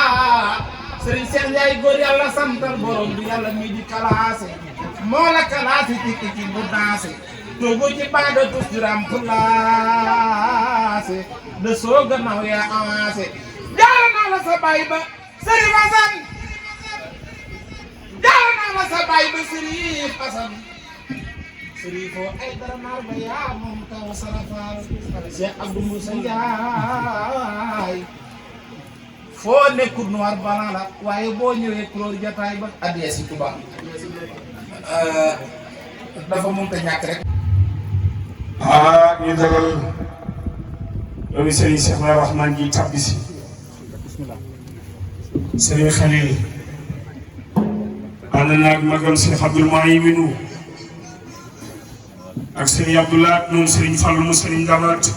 Serigne Cheikh Ndiaye góor yàlla santal borom bi yàlla mi di kalaase moo la kalaase ci pikin bu daase tugg ci banda tous di remplacé de soo gannaaw yaa avancé jaara naa la sa baay ba Serigne Assane jaara naa la sa baay ba Serigne Assane Serigne foo ay dara naar ba yaa moom taw sarafal Cheikh Abdou Moussa Ndiaye foo nekkul noir blanc la waaye boo ñëwee couleur jotaay ba addiya si Touba dafa mënut a ñàkk rek. ñu dalal doomi Serigne Cheikh Baye Rahmane ji tàbbi si Serigne Khalil ànd naag magam Cheikh Abdoul Mouhaïminou ak Serigne Abdoulaye moom Serigne Fallou mu Serigne Damat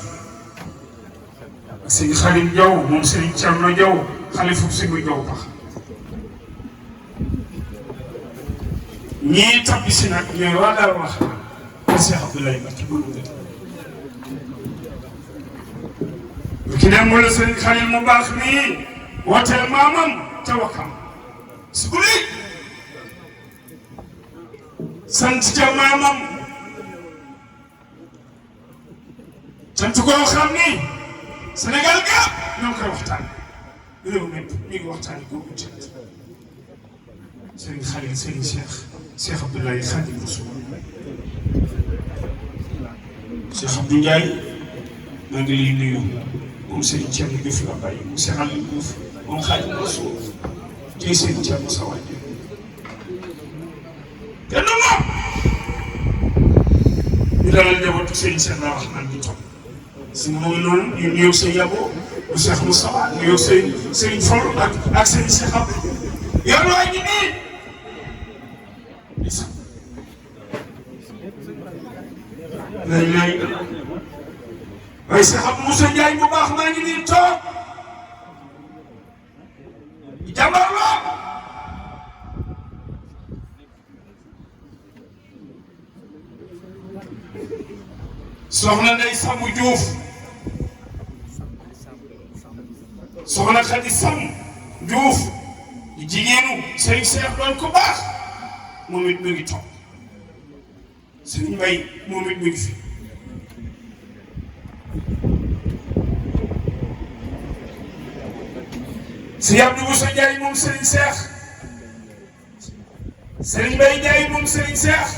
ak Serigne Khalil Diaw moom Serigne Thierno Diaw xalifu Serigne Diaw bax ñii tàbbi si nag ñooy waa Daaru Rahmane ak Cheikh Abdoulaye Mbacké ki dem wala Serigne Khalil mu baax nii wooteel maamam ca Wakam su ko sant ca maamam sant koo xam ni Sénégal ga ñoo koy waxtaan réew mi ngi waxtaan kooku ci Serigne Khalil Serigne Cheikh Abdoulaye Khadim Rasoul Cheikh Abdou Ndiaye maa ngi lay nuyu moom Serigne Thierno Diouf la bàyyi mu Cheikh Aliou Diouf moom Khadim Rasoul tey Serigne Thierno sa waay te nu moom ñu dalal njabootu Serigne Cheikh Baye Rahmane bi toog si mu ngi noonu ñu nuyoog Serigne Yabo bu Cheikh Moustapha nuyoog Serigne Fall ak Serigne Cheikh Abdou yoon waa ñu nii lay waaye Cheikh Abdou Moussa Ndiaye bu baax maa ngi nii toog jàmbar la soxna Ndeye Samb Diouf soxna Khady Samb Diouf jigéenu Serigne Cheikh doon ko baax moom it mu ngi toog Serigne Mbaye moom it mu ngi fi Serigne Abdou Moussa Ndiaye moom Serigne Cheikh Serigne Mbaye Ndiaye moom Serigne Cheikh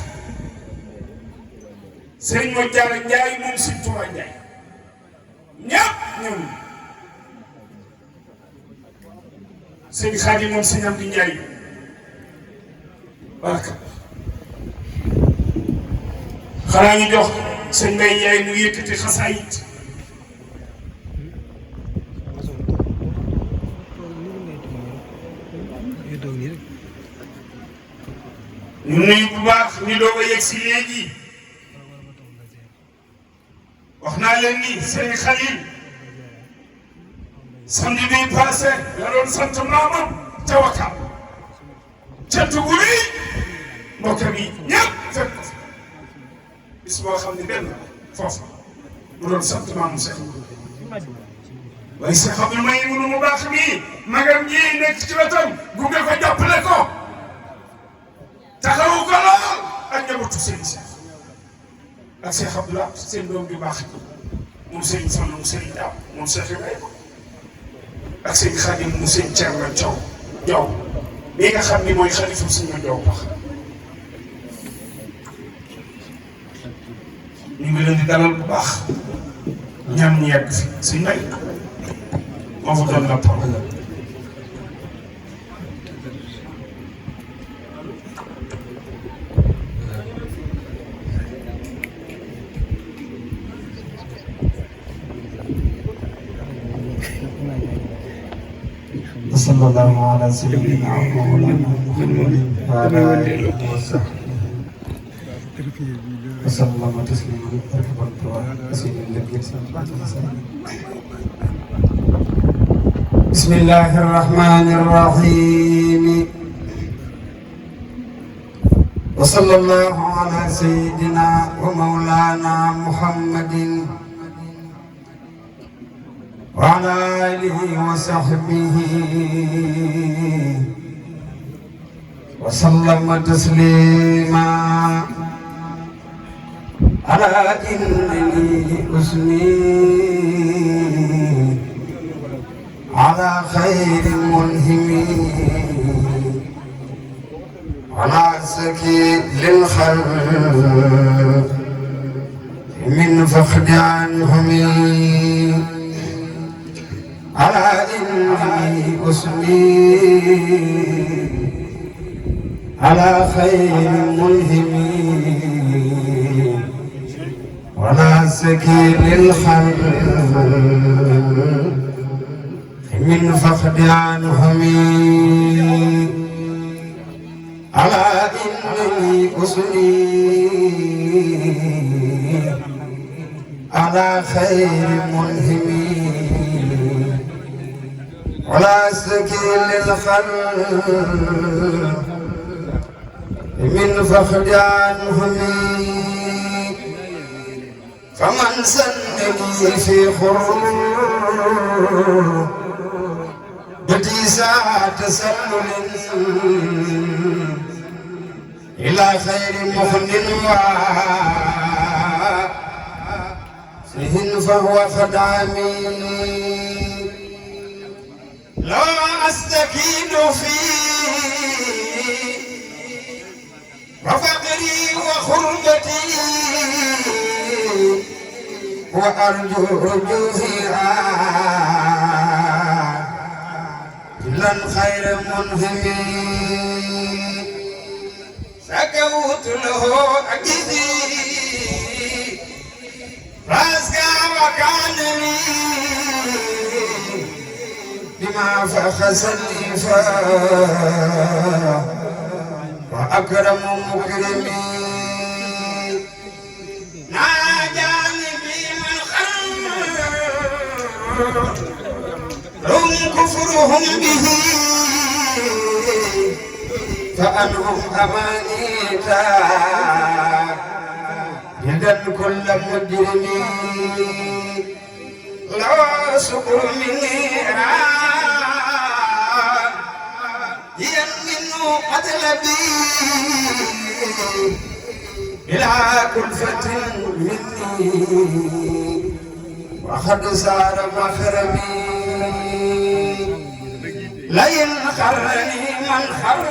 Serigne Modou Diarra Ndiaye moom Serigne Touba Ndiaye ñëpp ñëw Serigne Khadim moom Serigne Amdi Ndiaye baraka xanaa ñu jox Serigne Mbaye Ndiaye mu yëkkati xasaayit ñu nuyu bu baax ñu doog a yegg si léegi wax naa leen ni Serigne Khalil samedi bi passé la doon sant maamam ca Wakam cant gu rëy mbokkam yi ñëpp fekk ko bis boo xam ne benn foofu mu doon sant maamu Cheikh waaye Cheikh Abdoul Mouhaïminou mu baax nii magam ñi nekk ci wetam gunge ko jàppale ko taxawu ko lool ak njabootu Serigne Cheikh ak Cheikh Abdoulaye seen doom bi baax moom Serigne Fall moom Serigne Daaw moom Cheikh Ibrahima ak Serigne Khadim mu Serigne Thierno Diaw mi nga xam ni mooy xalifu Serigne Diaw baax ñu ñu ngi leen di dalal bu baax ñaan ñu yegg fi suñ may moo fa doon la parole. وصلى الله على سيدنا ومولانا محمد وعلى آله وصحبه وسلم تسليما بسم الله الرحمن الرحيم وصلى الله على سيدنا ومولانا محمد وعلى آله وصحبه وسلم تسليما على إنني أسمي على خير ملهم على سكي للخلق من فقد عنهم على إنني أسمي على خير ملهم ولا سكين الخلق من فقد عنهم على إنني أسمي على خير ملهم ولا سكين للخلق من فقد عنهم فمن سنني في خرور بدي ساعة تسلل إلى خير مخن وسهن فهو خدامي لا أستكين فيه وفقري وخربتي وأرجو رجوعها إلا خير منهم سكوت له أجدي رزقا وكان لي بما فخسني وأكرم مكرمي ناجاني بما هم كفرهم به فأنهم أمانيتا يدا كل مجرمين لا شكر مني يمن قتلبي بلا كلفة مني وقد صار مخربي لئن خرني من خر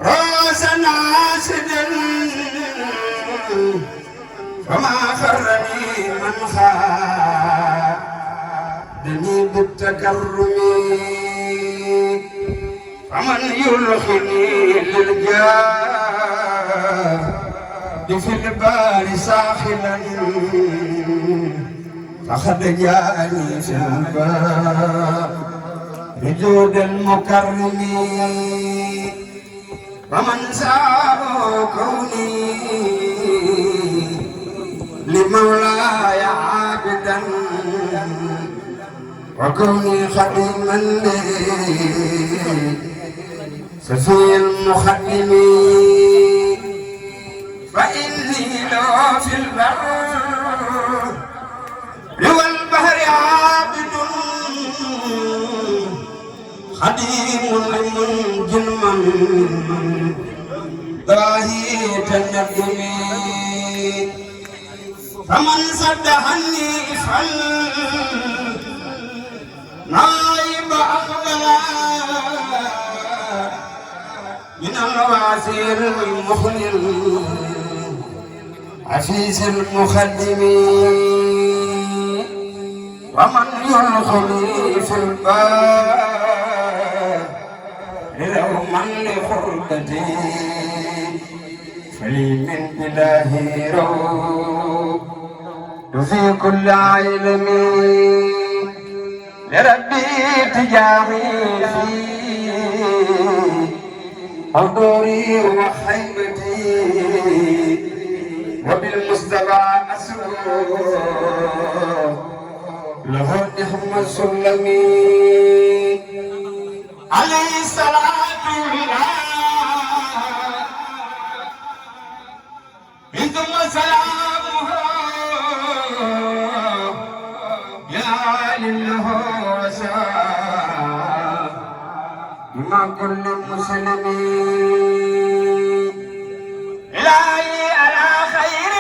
راس ناسدا فما خرني من خادني بالتكرم فمن يلخني للجاه في البار ساخنا فقد جاءني في الباب بجود المكرم ومن ساء كوني لمولاي عابدا وكوني خديما لي سفي المخدم فإني لو في البر والبحر عابد خديم لمنجن من داهي تندمي فمن صد عني فل نائب أقبلا من الواسير المخلل عفيز المخدم ومن يلقني في الباب لوما لخردتي فلي من إله روب في كل علم لربي تجاهي في حضوري وخيبتي وبالمصطفى أسرور له نعم سلمي عليه الصلاة والسلام ثم سلامه يا لله وسلام مع كل مسلمين إلهي على خير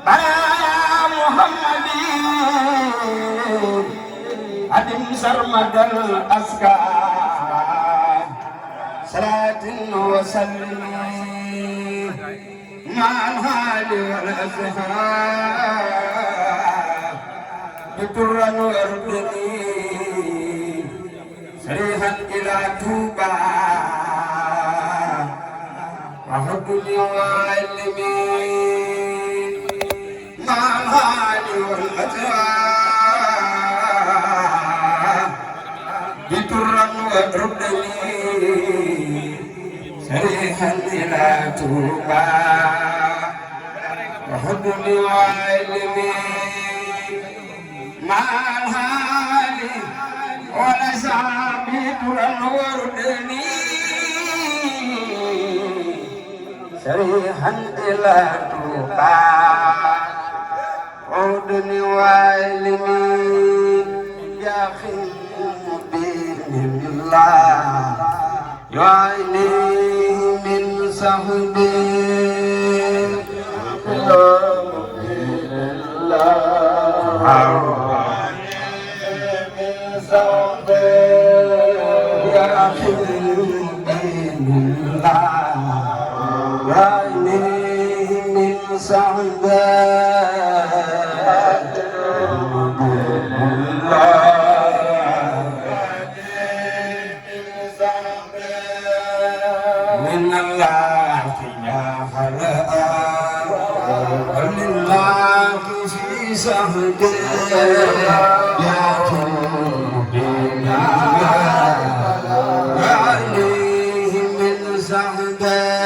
البرايا محمد أدم سرمد الأسكار صلاة وسلم مع الهال والأزهار بطرا وردني سريحا إلى توبة وحبني وعلمي مع الهال والأزهار بطرا وردني سريحا إلى توبة وحبني وعلمي مع الهال والأصحاب طرا وردني سريحا إلى توبة وحبني وعلمي يا أخي بإذن الله يعني من صحبه يا أخي يعني من صحبه من الله يا خلق ولله في سهده يا كريم عليه من سهده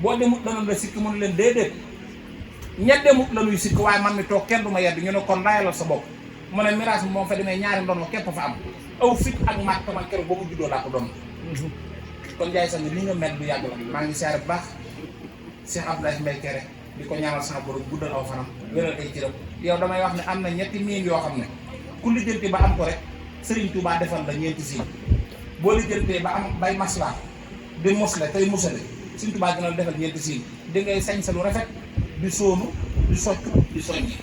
boo demut danañ la sikk mënu leen déedéet ña demut la ñuy sikk waaye man mi toog kenn du ma yedd ñu ne kon rayalal sa bopp mu ne miraas bi moom fa demee ñaari ndono képp fa am aw fit ak màkk man keroog ba mu juddoo laa ko doon kon jaay sax ni nga mel du yàgg la maa ngi siyaare bu baax Cheikh Abdoulaye Mbaye Kéré di ko ñaanal sama borom guddal aw fanam wéral ay cëram yow damay wax ne am na ñetti miin yoo xam ne ku lijjanti ba am ko rek Serigne Touba defal la ñeenti siin boo lijjantee ba am bay maslaa di mosle tey musale Serigne Touba dina la defal ñeenti siin di ngay sañ sa lu rafet di soonu di soccu di soññi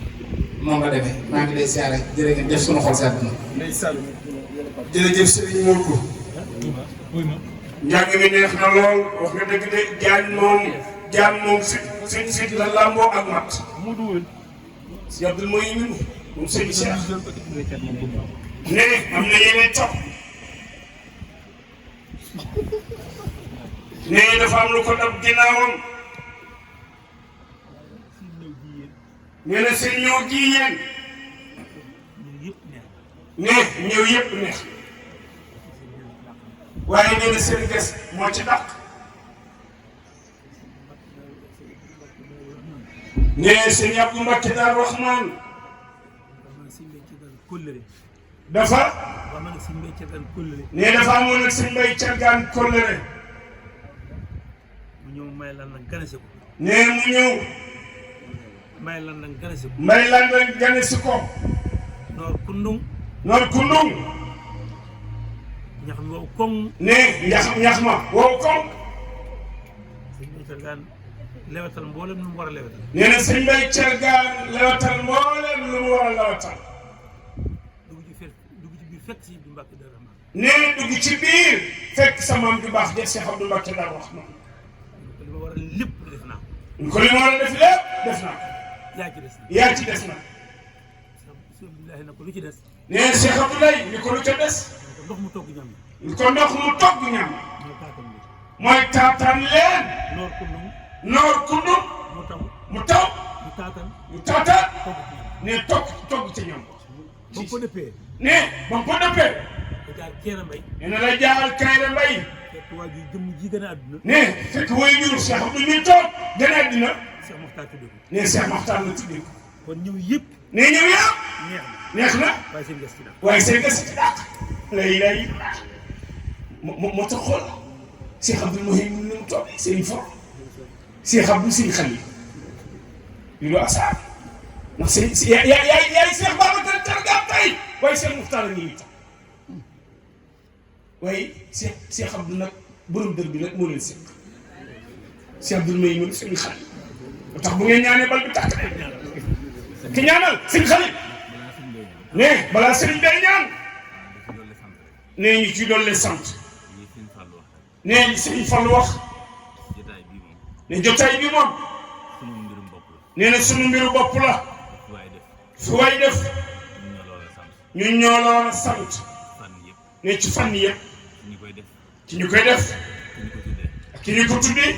noonu nga demee maa ngi lay siyaare jërë ngeen jëf sunu xol sedd na jërëjëf Serigne Mourou njàng mi neex na lool wax nga dëgg de jaan moom fit la lamboo ak mat si Abdoul mooy ñun moom sëñ Cheikh ne am na yeneen topp ne dafa am lu ko dab ginnaawam nee na seen ñëw gi yéen ne ñëw yëpp neex waaye nee na seen ges moo ci dàq nee sëñ Abdou Mbacké daal Rahman dafa nee dafa amoon ak sëñ Mbay Cargaan kóllëre nee mu ñëw may lan nag gane si ko noor kundung ñax mi wow koŋ ne ñax ma wow koŋ sëñ Mbay Cargaan lewatal mboolem lu mu war a lewatal nee na sëñ Mbay Cargaan lewatal mboolem lu mu war a lewatal dugg ci biir fekk si Abdou Mbacké Darou Rahman nee dugg ci biir fekk sa maam ju baax de Cheikh Abdou Mbacké Darou Rahman li ma war a lépp def naa ko li ma war a def lépp def naa yaa ci des na yaa ci des na Abdoulaye ne ko lu ci des. nee Cheikh Abdoulaye ni ko lu ca des. ndox mu togg ñam ni ko ndox mu togg ñam. mooy taataan leen. noor kundum. mu taw. mu taataan. ne togg ca ñam. ba mu ko dëppee. ne ba mu ko dëppee. da jaar Kéré Mbaye. nee na la jaaral Kéré Mbaye. fekk waa ji jëmm ji gën a àdduna. ne fekk way jur Cheikh Abdou mi toog gën a àddina. Cheikh Mokhtar tuddee ko. ne Cheikh Mokhtar la tuddee ko. kon ñëw yëpp. ne ñëw yëpp. neex na. waaye seen gas ci daal. waaye seen gas ci daal. lay moo tax xool Cheikh Abdou Mouhim ni mu toog seen for Cheikh Abdou seen xel yi lu asaar ndax seen yaay Cheikh Babacar Targa tey waaye Cheikh Mokhtar a ngi tax waaye Cheikh Abdou nag borom dër bi nag moo leen seq Cheikh Abdou Mouhim seen xel moo tax bu ngeen ñaanee bal bi tàkk ki ñaanal seen xel ne balaa sëriñ day ñaan ne ñu ci doon leen sant ne li Sëriñ Fallu wax ne jotaay bi moom nee na sunu mbiru bopp la fu waay def ñun ñoo la sant ne ci fànn yëpp ci ñu koy def ak ki ñu ko tuddee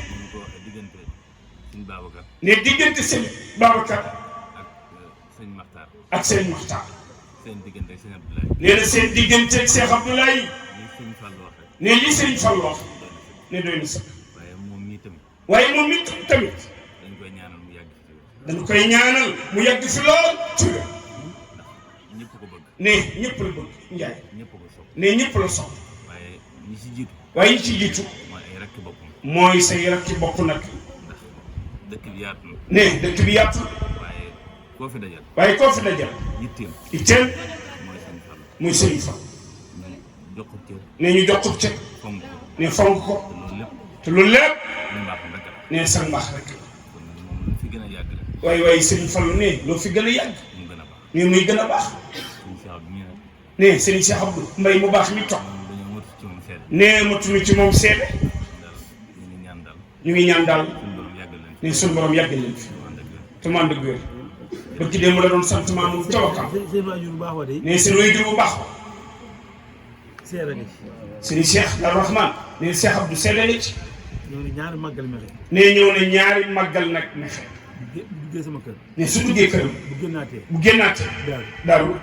ne diggante sëñ Babacar ak sëñ Maxtaar nee na seen diggante ak Cheikh Abdoulaye ne li Sëriñ Fallu wax ne doy na sax waaye moom mii tamit dañu koy ñaanal mu yàgg fi lool ci wér ne ñëpp la bëgg Njaay ne ñëpp la soxla waaye ñi ci jiitu mooy say rakki bopp nag ne dëkk bi yaatu waaye koo fi dajal itteem muy Sëriñ Fallu ne ñu jox ko cër ne fonk ko te loolu lépp ne sax mbaax rek waaye Sëriñ Fallu ne loo fi gën a yàgg ne muy gën a baax ne Sëriñ Cheikh Abdou Mbaye mu baax mi toog ne matuñu ci moom seede ñu ngi ñaan daal ne suñu borom yàgg leen fi te mu ànd ak wér ba ki dee mu la doon sant maamu tawakam ne seen waajur bu baax Sëriñ Cheikh Al Rahman ne Cheikh Abdou seede na ci ñëw na ñaari màggal mexe ne ñëw na ñaari màggal nag mexe bu duggee sama kër ne su duggee këram bu génnaatee daaru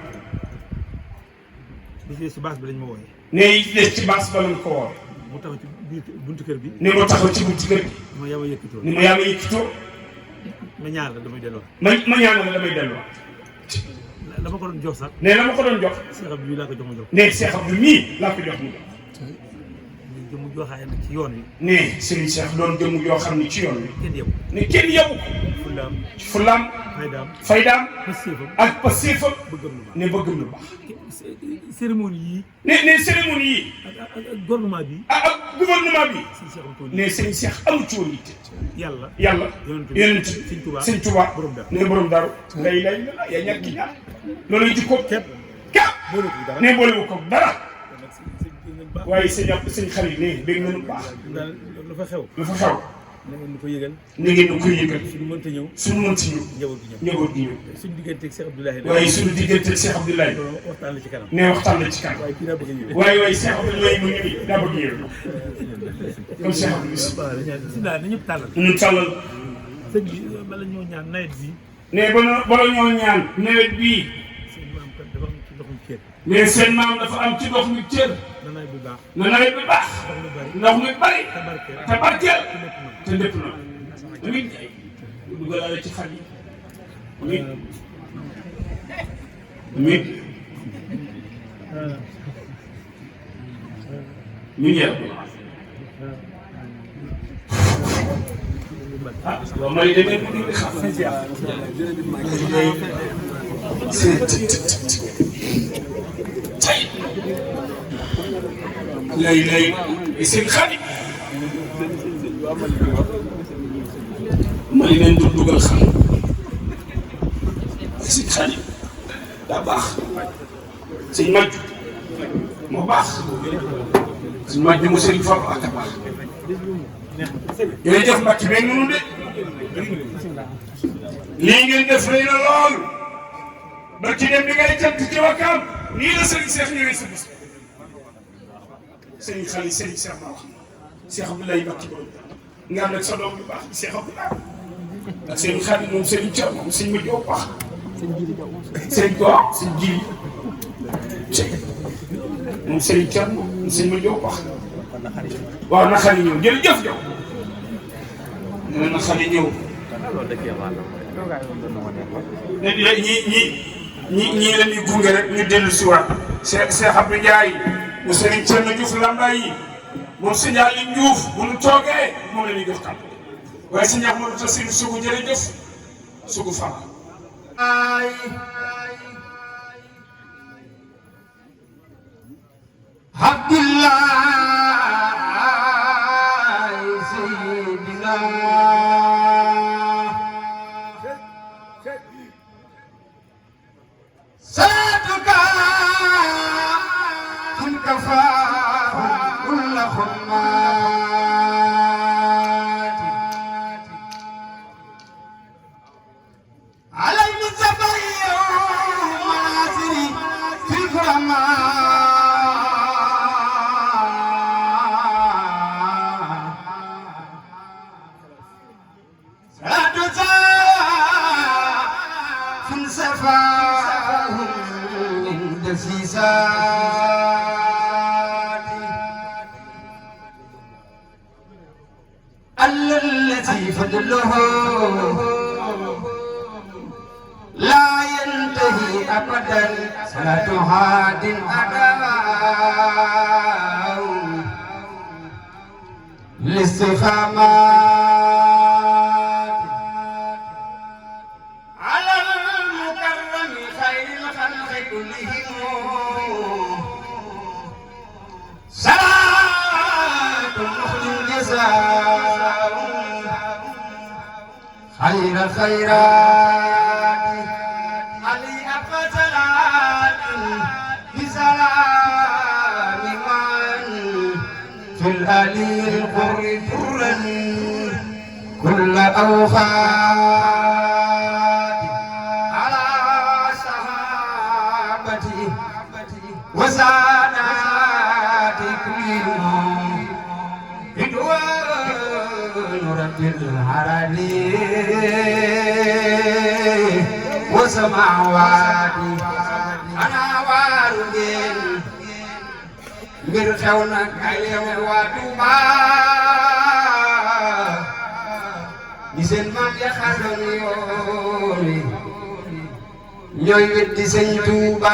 li ci des ci baas bi lañ ma wooyee ne yi des ci baas ba lañ ko woo mu taxaw ci biir buntu kër bi ne moo taxaw ci buntu kër bi ma yaa ma yëkkatoo ni ma yaa ma yëkkatoo ma ñaar la damay delluwaat ma ñaan la damay delluwaat la ma ko doon jox sax ne la ma ko doon jox Cheikh Abdou mii laa ko jox ma jox ne Cheikh Abdou mii laa ko jox mu jox jëmu joxaay nag ci yoon wi ne Serigne Cheikh doon jëmu yoo xam ne ci yoon wi kenn yëpp ne kenn yëbu ko fullaam ci fullaam faydaam ak passeefam ne bëggam lu baax cérémonie yii ne cérémonie yii ak gouvernement bi ak gouvernement bi ne Serigne Cheikh amu ci woon yitte yàlla yonent Sëñ Tuubaa ne borom daaru lay yaa ñàkk ki ñaar loolu jikko képp ne boolewu ko dara waaye sëñ xarit ne dégg nga lu baax lu fa xew na ngeen ñu ko yëgal na ngeen ñu ko yëgal suñu mënta ñëw njaboot gi ñëw suñu digganteeg Cheikh Abdoulaye waaye suñu digganteeg Cheikh Abdoulaye waxtaan la ci kanam ne waxtaan la ci kanam waaye kii daa bëgg a ñëw waaye Cheikh Abdoulaye mu ngi daa bëgg ñëw comme Cheikh Abdoulaye si daal na ñëpp tàllal ñu tàllal sëñ bi bala ñoo ñaan nawet bi ne bala ñoo ñaan nawet bii seen maam kat dafa am ci ndoxum cër ne seen maam dafa am ci ndox mi cër na nawet bi baax na nawet bi baax ndox mi bari te barkeel te lépp na amit dugalaale ci xar yi amit ñu ñëw waaw man de même ni xam tey lay seen xarit ma li leen du dugal xam seen xarit daa baax sëñ màjj moo baax sëñ màjj mu sëriñ Fall ak a baax jërëjëf Mbacke beeg noonu de lii ngeen def rëy na lool ba ci dem bi ngay cant ci Wakaam nii la Serigne Cheikh ñëwee sa bés Serigne Xali Serigne Cheikh ma wax Cheikh Abdoulaye Bakki borom nga am nag sa doom bu baax Cheikh Abdoulaye ak Serigne Xali moom Serigne Thiaw moom Serigne ma Diop baax Serigne Thiaw Serigne Jili moom Serigne Thiaw moom Serigne ma Diop baax waaw na Xali ñëw jërëjëf Diaw nee na Xali ñëw ñii la ñuy gunge rek ñu dellu si waat Cheikh Abdou Ndiaye mu Serigne Thierno Diouf Lambaye yi moom Serigne Aliou Diouf bu ñu toogee moom la ñuy jox kàddu waaye Serigne Ahmadou Tassirou Sougou jërëjëf Sougou Fama Abdullahi Sayyidina صلاتك تنكفى كل خمات على المصطفى مناصري في الكرامات صلاتك تنسفى الذي فضله لا ينتهي أبدا صلاة هاد أداء الاستقامات على المكرم خير الخلق كلهم صلاة مخل الجزاء خير الخيرات علي أبقى صلاة بسلام من في الآلي القر طرا كل أوخات على صحابتي وسادات كلهم رضوان رب العالمين وسماوات أنا وارجين ngir xew nag ay yewal waa Touba ñi seen maam ya xaroon yoon wi ñooy weddi sëñ Touba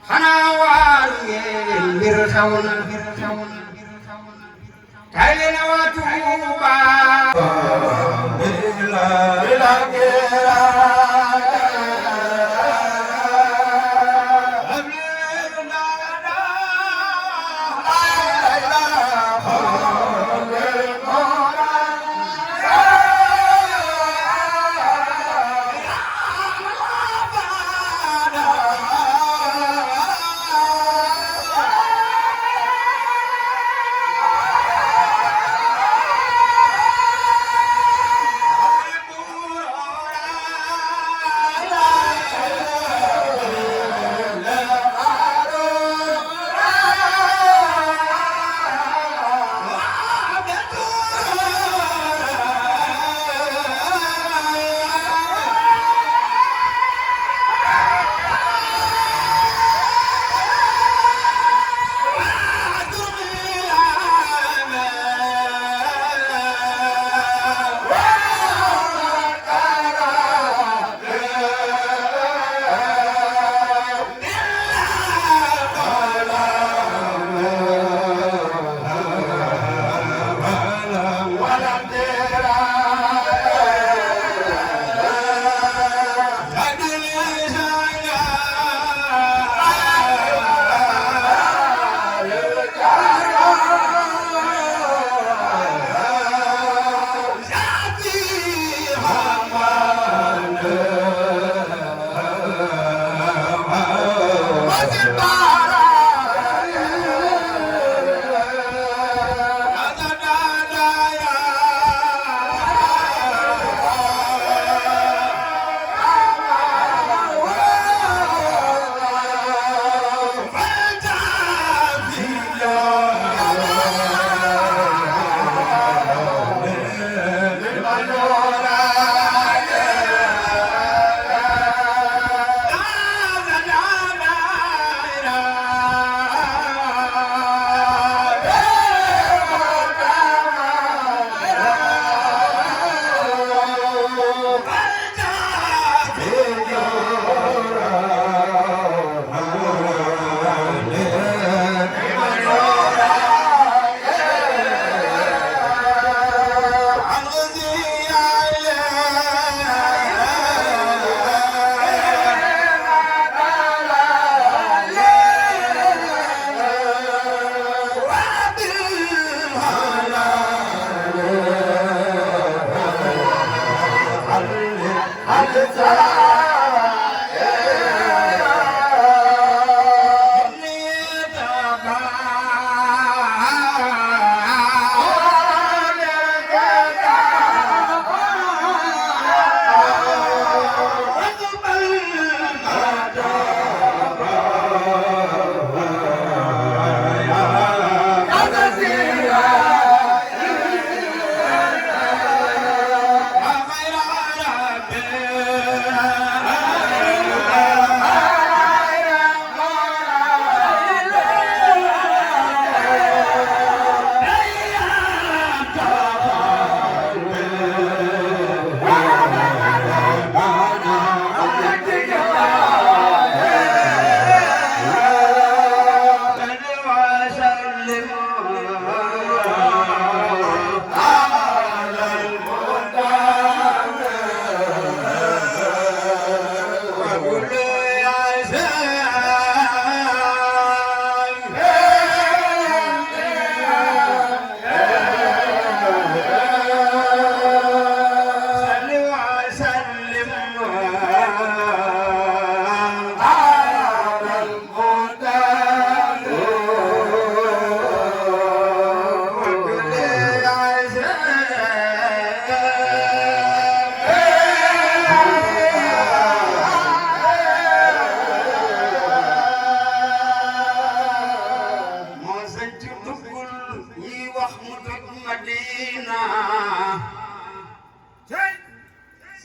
xanaa waaru ngeen ngir xew na kay leen waa Touba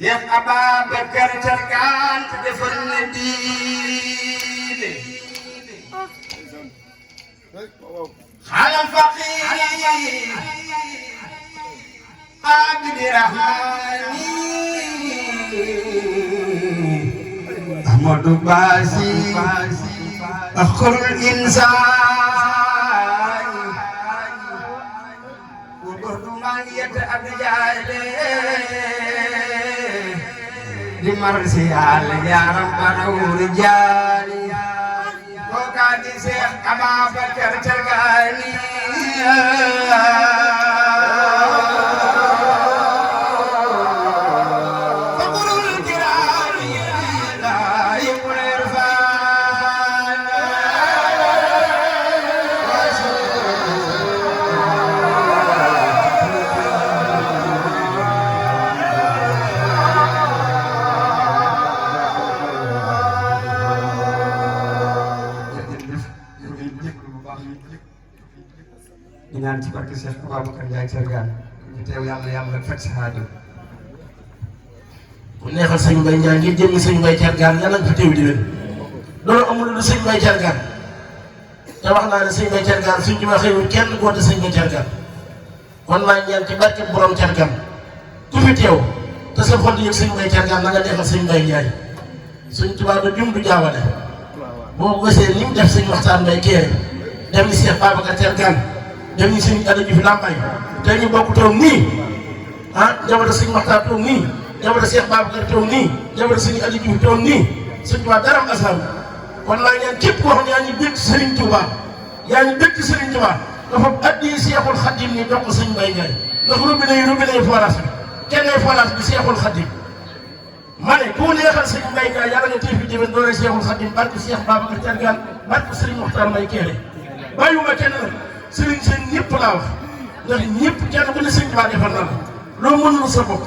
Cheikh Ababacar Thiergane defar na diine xalam faqiri abdi rahmani Ahmadou Basi akhrul insan وبرضو مالية أبجالي di marsial ya rabbana rijali koka di Cheikh Ababacar Thiergane fakurul kirami la yumir di ñaan ci barke Cheikh Ababacar Ndiaye Thiergane ñu teew yàlla fekk sa aajo ku neexal sëñ Mbaye Ndiaye ngir jëmmi sëñ Mbaye Thiergane yàlla nga fi teew di leen loolu amul lu sëñ Mbaye Thiergane te wax naa ne sëñ Mbaye Thiergane suñ ci waxee kenn goote sëñ Mbaye Thiergane kon maa ñaan ci barke borom Thiergane ku fi teew te sa xol di yëg sëñ Mbaye Thiergane na nga neexal sëñ Mbaye Ndiaye suñ tubaab du jum du jaawale boo gisee ni mu def sëñ waxtaan Mbaye kee dem ni Cheikh Ababacar Thiergane dem ni sëñ Aliou Diouf Lambaye te ñu bokk toog nii ah njabootu sëñ waxtaan toog nii njabootu Cheikh Ababacar toog nii njabootu sëñ Aliou Diouf toog nii suñ tubaab dara am asaaru kon maa ñaan képp koo xam ne yaa ñu bëgg Serigne Touba yaa ñu bëgg Serigne Touba dafa addi Cheikhul Khadim ni jox ko sëñ Mbaye Ndiaye ndax robinet forage bi kenn forage bi Cheikhul Khadim ma ne ku neexal sëñ Mbaye Ndiaye yàlla nga téye fi déwén doole Cheikhul Khadim barke Cheikh Ababacar Thiergane barke Serigne Mokhtar Mbaye Kéré bàyyiwuma kenn nag Serigne seen ñëpp laa wax ndax ñëpp kenn ku ne sëñ Tuubaa defal na la loo mënul sa bopp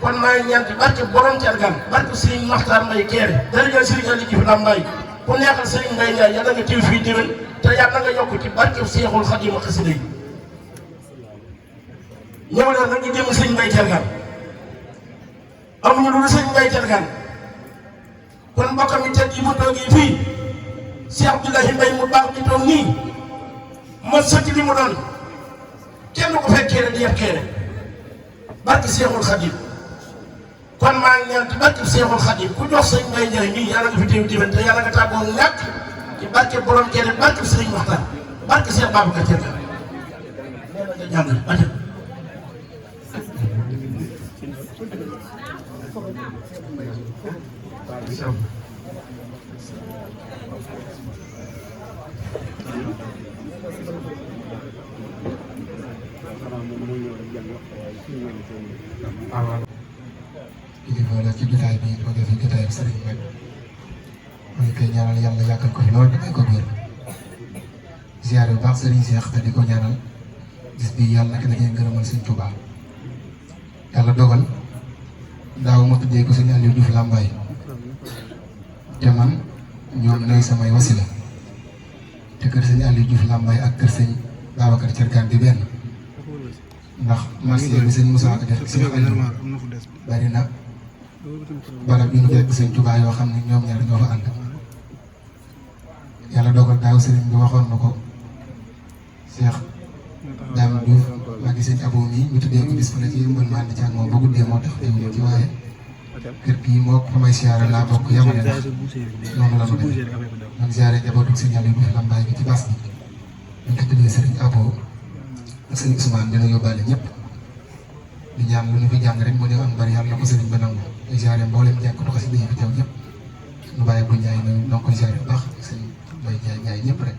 kon maa ngi ñaan ci barke borom Thiergane barke Serigne Mokhtar Mbaye Kéré daraja Serigne Aliou Diouf Lambaye ku neexal Serigne Mbaye Ndiaye yàlla nga téye fii déwén te yàlla nga yokk ci barke Cheikhul Khadim xasida yi ñëw leen nag ñu jëm sëñ Mbaye Thiergane amuñu lu sëñ Mbaye Thiergane kon mbokkam yi teg yi mu toogee fii Cheikh Abdoulahi Mbaye mu baax mi toog nii ma sëkk li mu doon kenn ko fekkee ne di yekkee ne barke Cheikhul Khadim kon maa ngi ñaan ci barke Cheikhul Khadim ku jox sëñ Mbaye Ndiaye nii yàlla nga fi teew diwén te yàlla nga tàggoo ñàkk ci barke borom kere barke sëriñ Waxtaan barke Cheikh Babacar Thiergane nee na nga jàng aja kilifa la ci jotaay bi toogee fi jotaay bi sëriñ nag ma ngi koy ñaanal yàlla yàggal ko fi lool damay ko biir ziare bu baax sëriñ Cheikh te di ko ñaanal gis bi yàlla naka la ñuy gërëmal sëñ Touba yàlla dogal daaw ma tuddee ko sëñ Aliou Diouf Lambaye te man ñoom ñooy samay wasila te kër sëñ Aliou Diouf Lambaye ak kër sëñ Babacar Thiergane di benn ndax marché bi sëñ Moussa ko def sëñ Aliou bari na barab yu ñu fekk sëñ Touba yoo xam ne ñoom ñaar ñoo fa ànd yàlla dogal daaw sëriñ bi waxoon na ko Cheikh Dame Diouf maa ngi sëñ Abo mi ñu tuddee ko bis fa la ci yëmbal ma ànd ci ak moom ba guddee moo tax teewul ci waaye kër gii moo ko may siyaare laa bokk yamale ndax noonu la ma demee man siyaare njabootu sëñ Aliou Diouf Lambaye bi ci bas bi ñu ko tuddee sëriñ Abo ak sëriñ Ousmane dina yóbbaale ñëpp di ñaan lu ñu fi jàng rek mu néew am bari yàlla na ko sëriñ ba nangu di siyaare mboolem jàng ko dox si biir bi teew ñëpp nu bàyyi bu Njaay noonu donc koy siyaare bu baax sëñ Mbaye Njaay ñëpp rek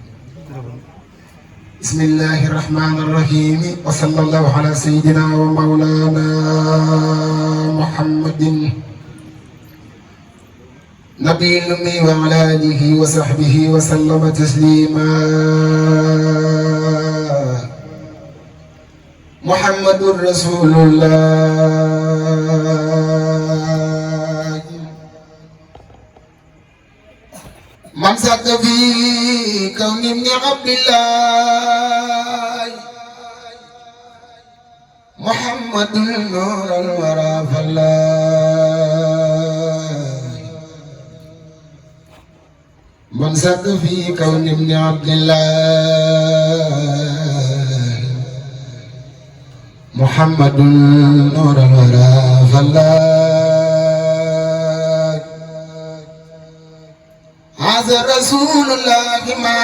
bismillahi rahmani rahim wa sallallahu ala sayyidina wa mawlana muhammadin nabiyil ummi wa ala alihi wa sahbihi wa sallama taslima muhammadur rasulullah man sakka fi kawni ibni abdillah muhammadul nur al wara fallah man sakka fi kawni ibni abdillah muhammadul nur al wara fallah هذا رسول الله ما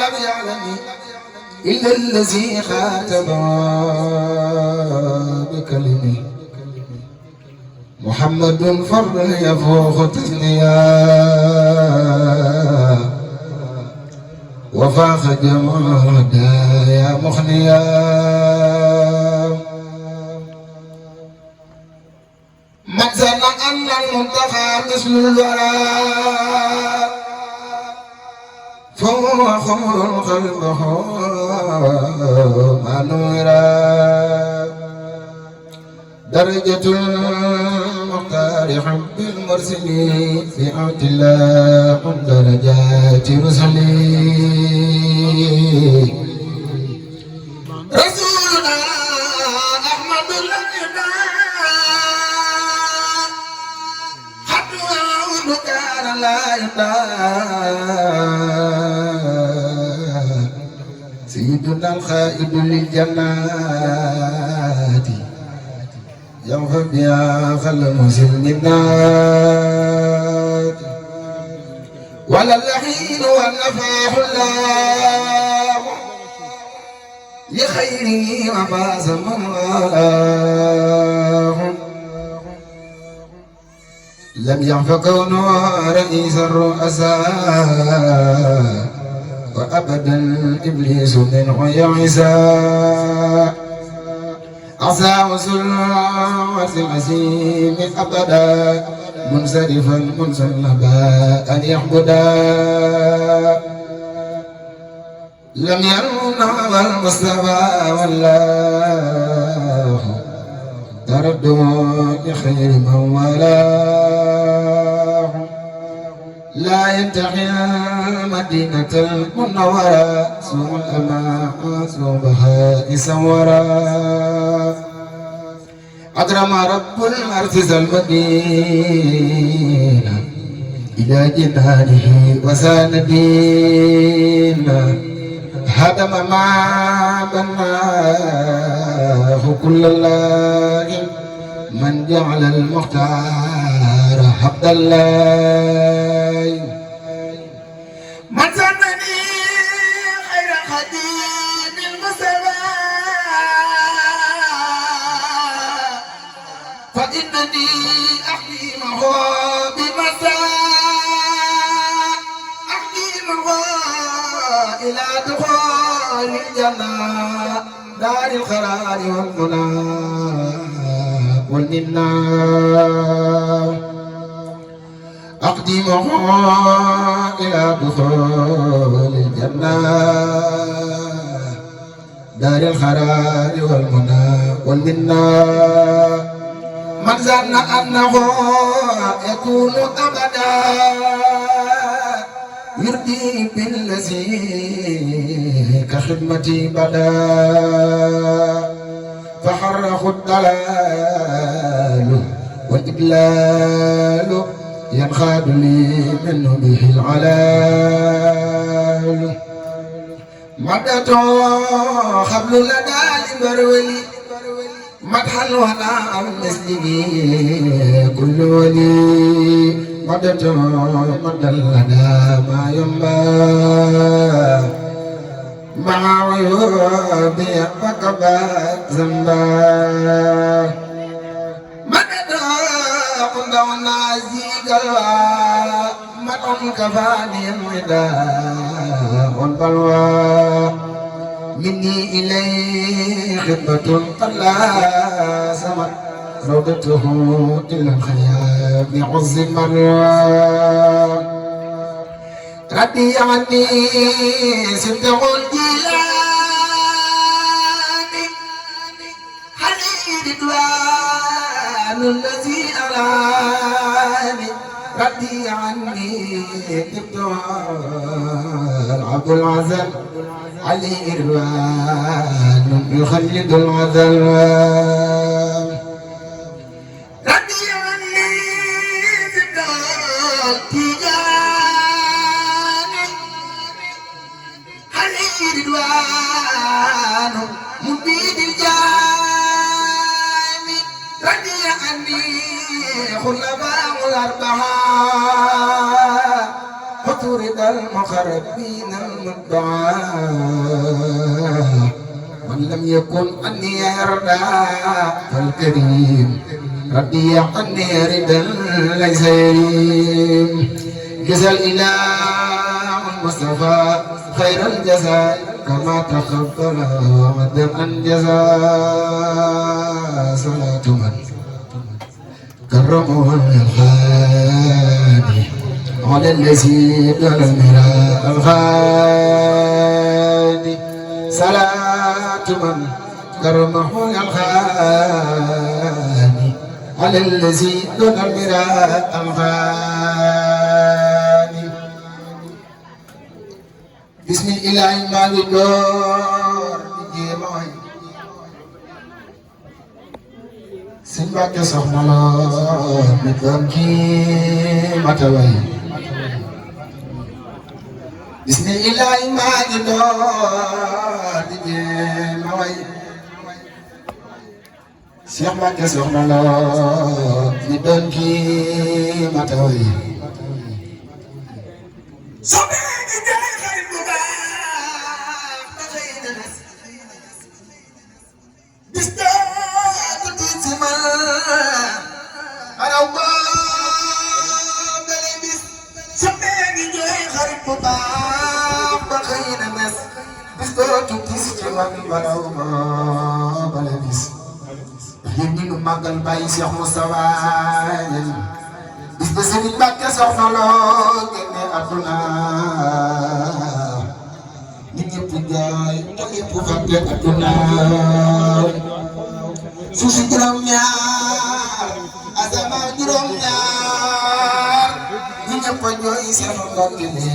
لم يعلم إلا الذي خاتم بكلمه محمد فرد يفوق تثنيا وفاق جمع هدايا مخنيا من ظن أن المنتهى مثل الورى فهو خمر قلبه منورا درجة المختار حب المرسلين في عهد الله من درجات رسلين رسولنا أحمد لنا كان لا يطاع سيدنا الخائد للجنات يوفى بها خل مسلمات ولا اللحين والنفاح الله لخيره وفاز من والاه لم يعف كونه رئيس الرؤساء وأبدا إبليس منه يعسى عسى وسلوة العزيم أبدا منصرفا منصلبا أن يعبدا لم يرونه المصطفى والله تردوا بخير من والاه لا ينتهي المدينة المنورة سوء الأمان سوء بهاء سورا أكرم رب الأرض المدينة إلى جنانه وسان دينا هدم ما بناه كل الله من جعل المختار عبد الله من سنني خير خديم المصطفى فإنني أحكيمه بمساء أحكيمه إلى دخول الجنة دار القرار والمنى والمنى أقدمه إلى دخول الجنة دار القرار والمنى والمنى من ظن أنه يكون أبدا يرضي بالذي كخدمتي بدا فحرخ الضلال والإضلال ينخاد لي منه به العلال مدته خبل لدى لبرولي مدحا وانا مثله كل ولي مدته مدى لدى ما ينبى مع عيوبي فكبت ذنبا مدته قد ونازيك الوا مدعم كفاني الوداع والبلوى مني إليه خدمة قد لازمت روضته إلى الخيام عز المروى ردي عني سبته الجيلاني حلي رضوان الذي أراني ردي عني سبته العبد العزل علي إروان يخلد العذل ردي عني سبته التجاني علي رضوان مبيد الجاني ردي عني خلفاء الأربعة خطرد المخربين المدعى من لم يكن أني يرضى فالكريم ربي عني ردا ليس يريم جزى الإله المصطفى خير الجزاء كما تقبل ومد أن جزاء صلاة من كرمه الخادم على الذي دون المراء الغادي صلاة من كرمه الغادي على الذي دون المراء الغادي بسم الإله المالك دور بجيمعي سنبك صحنا الله مدوكي متوي بسم الله ما جدار دجموي Cheikh Mbacke soxna la ni doon kii matawi sobe gi jaay xarit bu baax ba xëy na des bis dootu tiit si man araw ba bale bis sobe gi jaay xarit bu baax ba xëy na des bis dootu tiit si man araw ba bale bis yéen ñi nu màggal bàyyi Cheikh Moustapha bis ba Serigne Mbacke soxna loo génne àdduna nit ñëpp jaay te ñëpp fàtte àdduna suuf si juróom-ñaar asamaan juróom-ñaar ñi ñëpp a jooy Cheikh Mbacke bi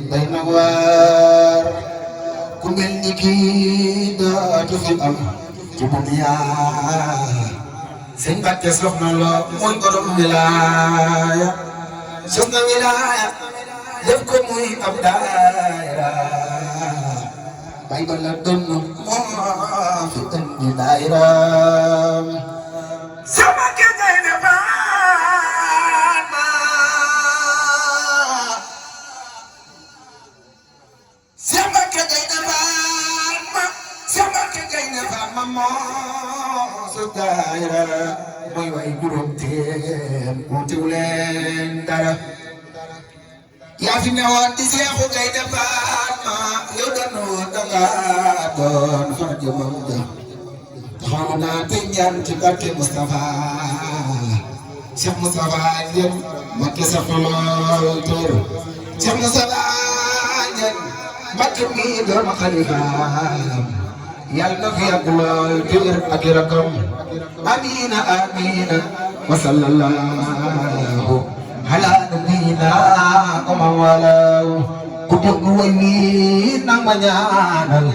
day na waar ku mel ni kii dootu fi am ci dunya sëñ Mbàkke soxna loo mooy borom wilaaya soxna wilaaya def ko muy ab daayira bay ba la doon moo fi indi daayira sama kene ne baana sama kene ne baana sama kene ne baana moo su daayira mooy way juróom teen wuutiw leen dara yaa fi newoon di Seexu Gaynde Fatma yow danga doon far jëmam ja taxaw naa te ñaan ci barke Moustapha Cheikh Moustapha Ndiène Mbacké sax lool tóor Cheikh Moustapha Ndiène Mbacké mi doon xalifaam yàlla na fi yàgg lool tóor ak rakam amiina amiina wa sallallahu ala nabiyina kama walaw ku dégg way wi nang ma ñaanal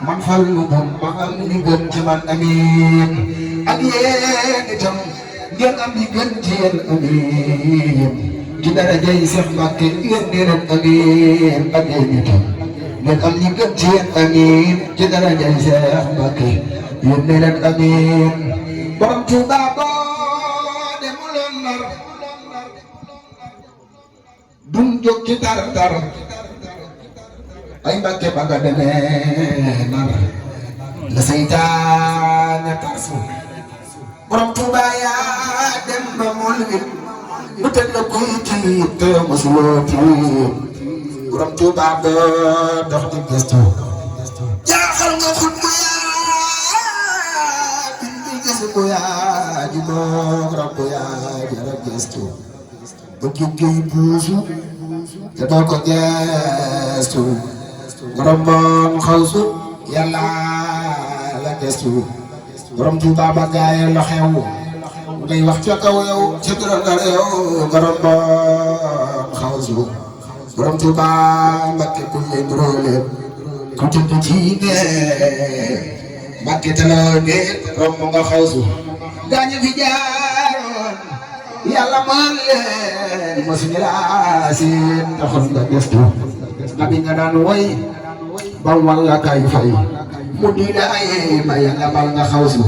man Fallu doon ma am li gën ci man amiin ak yéen itam ngeen am li gën ci yéen amiin ci darajay Seex Mbàkke yéen ne leen amiin ak yéen itam ngeen am li gën ci yéen amiin ci darajay Seex Mbàkke yéen ne leen amiin borom Tuuba boo demuloon Ndar dum jóg ci tar-tar ay Mbàkke ba nga demee Ndar la seytaane tarsu borom Tuuba yaa dem ba mul wit bu tëdd la kuy tiit te mosuloo tiit borom Tuuba doo dox di gëstu jaaxal nga xut bu yaa bindi gis bu yaa ji boog rab bu yaa jara gëstu ba jógee buusu te doo ko gestu borom moom xawsu yàlla la gestu borom Tuuba ba gaaye la xew ngay wax ca kaw yow ca dara dara yow borom moom xawsu borom Tuuba Mbàkke ku leen roole ku tëdd ci ne Mbàkke taloo ne romb nga xawsu gaañu fi jaaroon yàlla man leen mosuñu laa seen taxoon nga gestu nabi nga daan woy ba walla kay fay mu di la ay may nga bal nga xawsu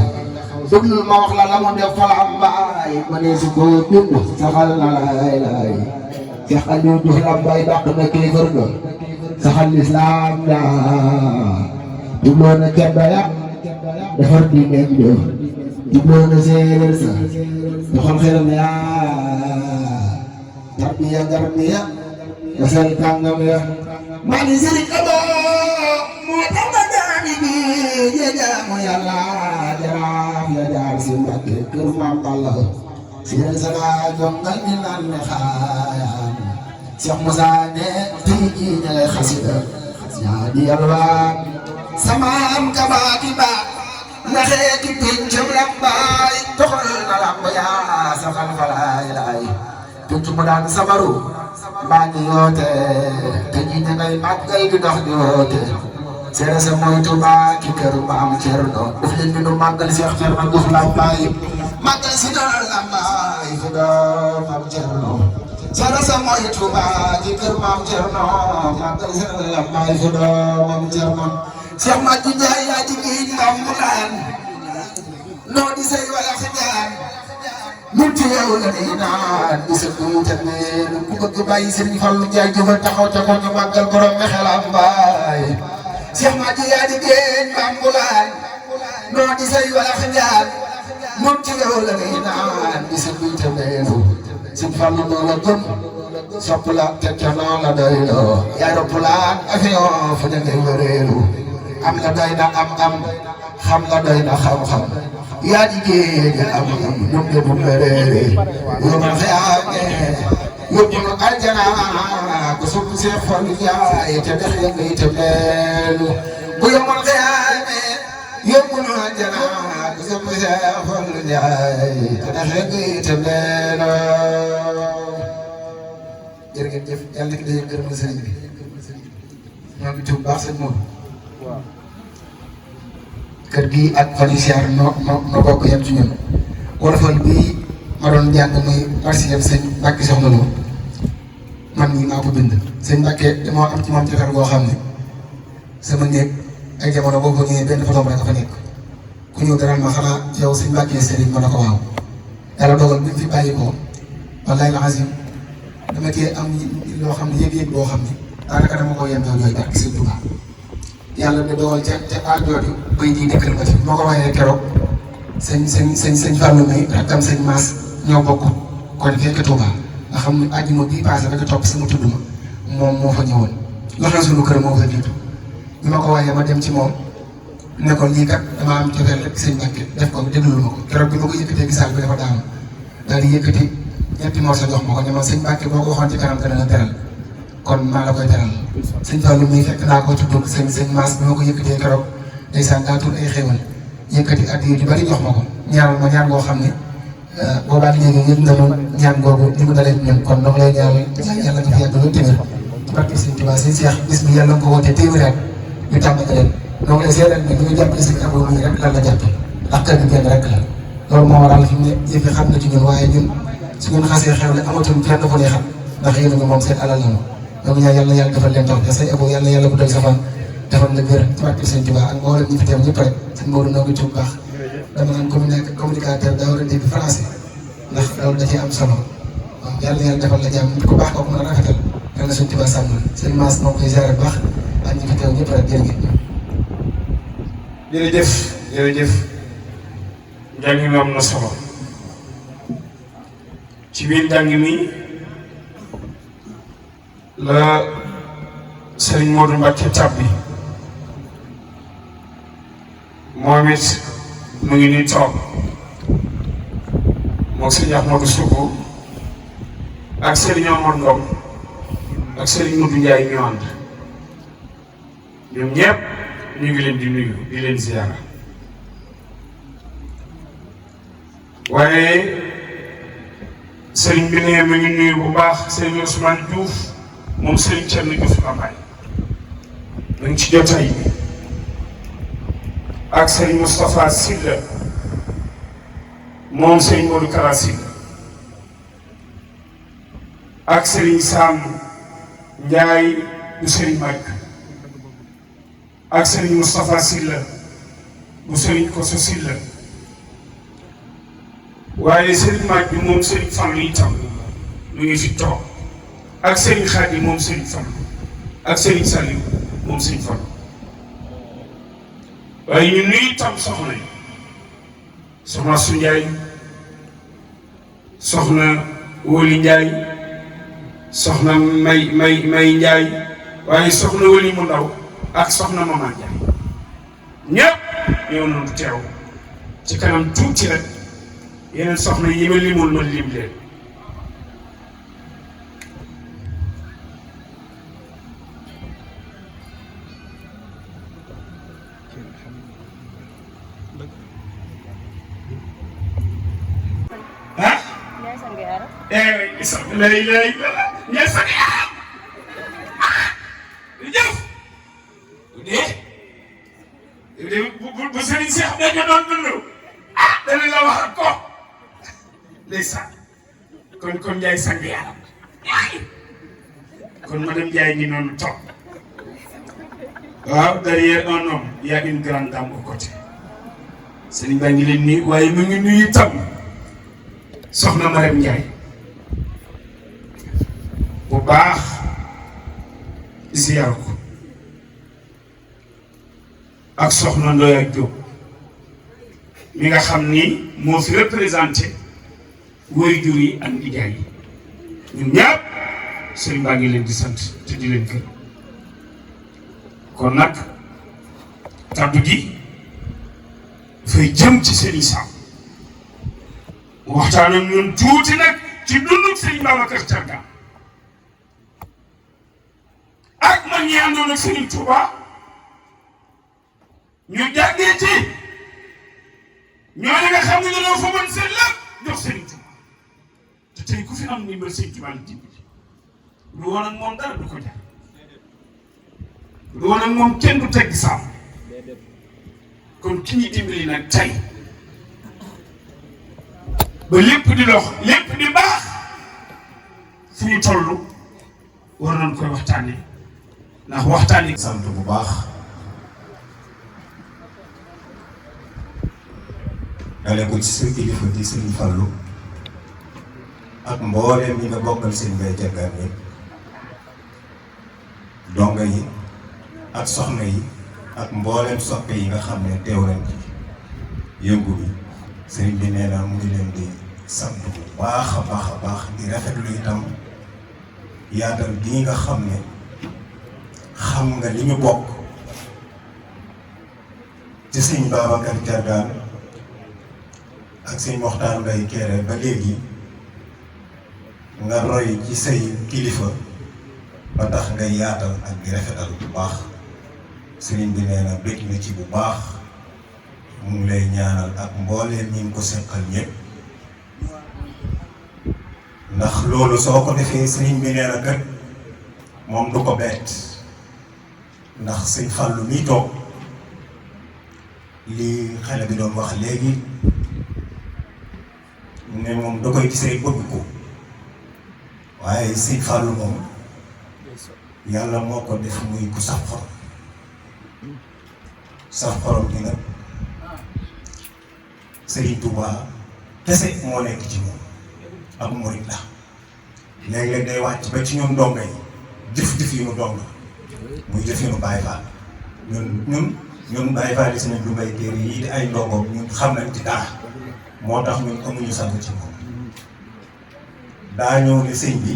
déglul ma wax la la mu def fala am baay ma ne si ko bind saxal na lay lay Seex Aliou Diouf la bay dàq na kéefër ga saxal lislaam la jubloo na cedda ya defar di nekk def jubloo na séeréer sa doxal xelam yaa tarbiya garbiya yasal kàngam ya maa ngi sëriñ Abo moo tax ma jaami bi jaamu Yàlla jaraaf ya jaar si Mbàkke kër Maam Balla séeréer sa laa jongal ñu naan ne xaayaan Cheikh Moussa ne tey jii ña ngay xasida yaa di yalwaan sama am kabaaki baa naxee ki pincam lambaay toxal na lamb yaa safal falaay laay pinc mu daan sabaru mbaa ngi yoote te ñi ña ngay màggal di dox di woote seere sa mooy Tuuba ki kër Maam Cerno daf leen di nu màggal Cheikh Cerno Diouf lambaay màggal si doon lambaay fi doon Maam Cerno seere sa mooy Tuuba ki kër Maam Cerno màggal si doon lambaay fi doon Maam Cerno Cheikh Madi Njaay yaa jigéen Maam Mulaan noo di say wala xijaan mun ci yow la day naan di sa duuta neen ku bëgg bàyyi Sëriñ Fallu Njaay jógal taxaw ca ko ñu màggal borom me xelam baay Cheikh Madi yaa jigéen Maam Mulaan noo di say wala xijaan mun ci yow la day naan di sa duuta neen Sëriñ Fallu noo la gëm sopp la teg ca noo la doy loo yaay roppalaan avion fu ne ngay wëreelu am la doy na am xam la doy na xam-xam yaa jigéen am-am ñoom ñëpp mu réeré yow man xëyaane yóbbu nu aljana ku sopp Seex Fallu Njaay te dex ya ngay te meelu bu yow man xëyaane yóbbu nu aljana ku sopp Seex Fallu Njaay te dex ya ngay te meelu jërë ngeen jëf yàlla ki day gërëm na sëriñ bi ñoo ngi tuub baax sëñ moom kër gi ak fan yu siyaar noo bokk yem ci ñun wolofal bii ma doon jàng muy marsiya sëñ Mbàkke Soxna Lo man mii maa ko bind. sëñ Mbàkke damaa am ci moom jotal boo xam ne sama néeg ay jamono boo ko ñëwee benn photo rek a fa nekk ku ñëw dara ma xanaa yow sëñ Mbàkke sëriñ ma ne ko waaw. yàlla dogal bi mu fi bàyyi ko wallaay la azim dama cee am loo xam ne yëg-yëg boo xam ne daanaka dama ko yem yooyu barke sëñ Tuubaa yàlla da dogal ca aar jooju bay ji dëkkal ma ci moo ko waxee keroog sëñ Fallou may rakkam sëñ Maas ñoo bokk kon fekk Touba nga xam ne àjjuma bii passé rek topp sama tudd ma moom moo fa ñëwoon loxo sunu kër moo fa jiitu bi ma ko waxee ma dem ci moom ne ko lii kat damaa am cofeel rek sëñ Mbàkke def ko déglul ma ko keroog bi ma ko yëkkatee gisaal bi dafa daanu daal di yëkkati ñetti morso jox ma ko ne ma sëñ Mbàkke boo ko waxoon ci kanam dana la teral kon maa la koy teral sëñ Fallou muy fekk naa ko tudd sëñ Maas bi ma ko yëkkatee keroog ndeysaan daa tur ay xéwal yëkkati at yu bari jox ma ko ñaanal ma ñaan goo xam ne boobaat léegi yëg na ma ñaan googu ni mu dalee ñun kon dama lay ñaanal yàlla nga fi yàgg loolu téeméer ci barke sëñ Tuubaa sëñ Seex bis bi yàlla nga ko wootee téeméer at ñu tàmbali leen donc lay seetal ne ñu jàppale sëñ Abou mii rek lan la jàppe ndax kër gi genn rek la loolu moo waral fi mu ne yëf yi xam na ci ñun waaye ñun su ngeen xasee xewle amatul kenn fu ne xam ndax yéen a ngi moom seen alal lañu donc ñaan yàlla yàlla defal leen taw te sëñ Abou yàlla yàlla bu dal sa fan defal la gër ci barke sëñ Tuubaa ak mboolem ñi fi teew ñëpp rek sëñ Maodo noo ngi tuub baax dama naan communicateur daa war a dégg français ndax loolu da ciy am solo waaw yàlla defal la jàmm nit ku baax kooku mën a rafetal yàlla na suñu Tuubaa sàmm sëñ Maas moo koy ziare bu baax ak ñi fi teew ñëpp rek jërëjëf njàng mi am na solo ci biir njàng mi la Serigne Modou Mbacke tàbbi moom it mu ngi nii toog moom Serigne Ahmadou Sougou ak Serigne Omar Ngom ak Serigne Modou Ndiaye ñu ànd ñoom ñëpp ñu ngi leen di nuyu di leen ziyaara waaye Serigne bi ne mu ngi nuyu bu baax Serigne Ousmane Diouf moom Serigne Thierno Diouf Lambaye mu ngi ci jotaay bi ak Serigne Moustapha Sylla moom Serigne Modou Kara Sylla ak Serigne Sam Ndiaye bu Serigne Mag ak Serigne Moustapha Sylla bu Serigne Kosso Sylla waaye Serigne Mag bi moom Serigne Fallou itam mu ngi fi toog ak Serigne Khady moom Serigne Fallou ak Serigne Saliou moom Serigne Fallou waaye ñu nuyu itam soxna yi soxna Su Ndiaye soxna Woli Ndiaye soxna May Ndiaye waaye soxna Woli mu ndaw ak soxna Mama Ndiaye ñëpp ñëw nañu teew ci kanam tuuti rek yeneen soxna yi ma limul ma lim leen bu Serigne Cheikh dañu doon dund dana la wax ak ko ndeysaan kon Ndiaye sang yaram kon madame Ndiaye ngi noonu toog waaw derrière un homme il y a une grande dame au côté Serigne baa ngi leen nuyu waaye mu ngi nuyu itam soxna Marème Ndiaye bu baax ziar ko ak soxna Ndoya Diop mi nga xam ni moo fi représenté waajur yi ak nijaay yi ñun ñëpp Serigne baa ngi leen di sant te di leen gërëm kon nag kàddu gi dafay jëm ci Serigne Sam waxtaan ak ñun tuuti nag ci dundug Serigne Babacar Thiargane ak man ñi àndoon ak Serigne Touba ñu jàngee ci ñooñu nga xam ne dañoo fa mën seen lépp jox Serigne Touba te tey ku fi am ndimbal Serigne Touba la dimbali lu woon ak moom dara du ko jar lu woon ak moom kenn du tegg saam kon ki ñuy dimbali nag tey ba lépp di dox lépp di baax fu ñu toll war nañ koy waxtaanee ndax waxtaanee. sant bu baax dale ko ci sa kilifa di Sëriñ Fallu ak mbooleem ñi nga bokkal seen Mbaye Thiergane yi donga yi ak soxna yi ak mbooleem soppe yi nga xam ne teew nañ ci yëngu bi sëriñ bi nee na mu ngi leen di sant bu baax a baax di rafetlu itam yaatal bii nga xam ne xam nga li ñu bokk ci sëñ Babacar Thiergane ak sëñ Moxtaar Mbaye Kéré ba léegi nga roy ci say kilifa ba tax nga yaatal ak di rafetal bu baax sëriñ bi nee na bëgg na ci bu baax mu ngi lay ñaanal ak mbooleem ñi ngi ko seqal ñëpp ndax loolu soo ko defee sëriñ bi nee na kat moom du ko bett ndax sëñ Fallu mi toog li xale bi doon wax léegi ne moom da koy gis rek bëgg ko waaye sëñ Fallu moom yàlla moo ko def muy ku saf xorom bi nag Sëriñ Tuubaa kese moo nekk ci moom ak murit la léeg-léeg day wàcc ba ci ñoom donga yi jëf-jëf yi mu donga muy jëf yi nu Baay Faal ñun Baay Faal yi seen lu Mbaye Kéré yi di ay ndongoom ñun xam nañ ci dara moo tax ñun amuñu sago ci moom daa ñëw ne sëñ bi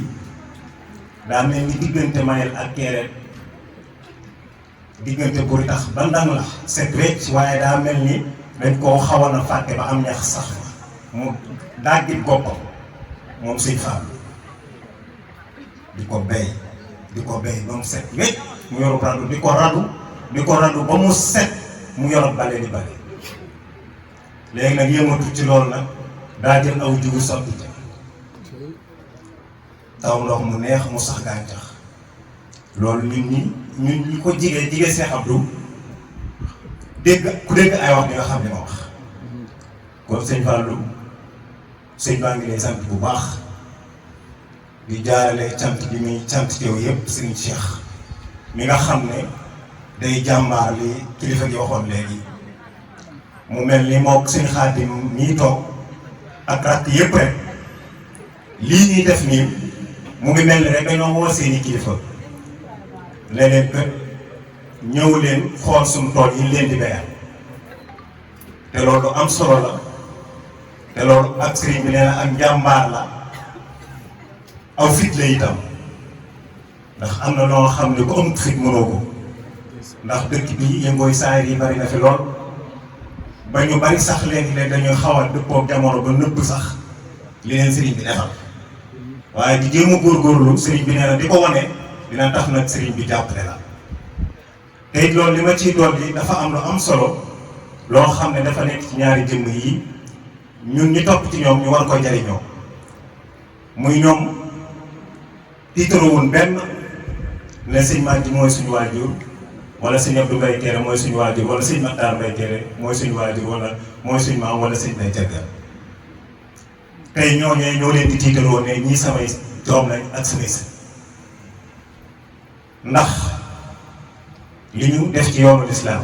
daa mel ni diggante Mayel ak Kéré diggante buri tax ba ndam la set wecc waaye daa mel ni dañ koo xawoon a fàtte ba am ñax sax mu dàggit boppam moom sëñ Fall di ko béy ba mu set wecc mu yorub radu di ko radu ba mu set mu yorub bale di bale léegi nag yëngatu ci loolu nag daa jël aw jiwu sotti ca taw ndox mu neex mu sax gàncax loolu ñun ñi ko jige Cheikh Abdou ku dégg ay wax di nga xam ne ma wax kon sëñ Fallou sëñ baa ngi lay sant bu baax di jaarale cant bi muy cant teew yëpp sëñ Cheikh mi nga xam ne day jàmbaar li kilifa gi waxoon léegi mu mel ni mook sëñ Xaadim mii toog ak rakk yëpp rek lii ñuy def nii mu ngi mel ni rek dañoo woo seeni kilifa leneen que ñëw leen xool suñu tool yi leen di béyal te loolu am solo la te loolu ak sëriñ bi nee na ak njàmbaar la aw fit la itam ndax am na loo xam ne ku amut fit mënoo ko ndax dëkk bi yëngooy saayir yi bari na fi lool ba ñu bari sax léegi-léeg dañuy xaw a dëppook jamono ba nëbb sax li leen sëriñ bi defal waaye di jéem a góorgóorlu sëriñ bi nee na di ko wane dina tax nag sëriñ bi jàppale la te it loolu li ma ciy dolli dafa am lu am solo loo xam ne dafa nekk ci ñaari jëmm yi ñun ñi topp ci ñoom ñu war ko jariñoo muy ñoom tiitaruwul benn ne sëñ Madji mooy suñu waajur wala sëñ Abdou Mbaye Kéré mooy suñu waajur wala sëñ Makhtar Mbaye Kéré mooy suñu waajur wala mooy suñu maam wala sëñ Mbaye Thiergane tey ñooñee ñoo leen di tiitaroo ne ñii samay doom lañ ak samay sët ndax li ñu def ci yoonu lislaam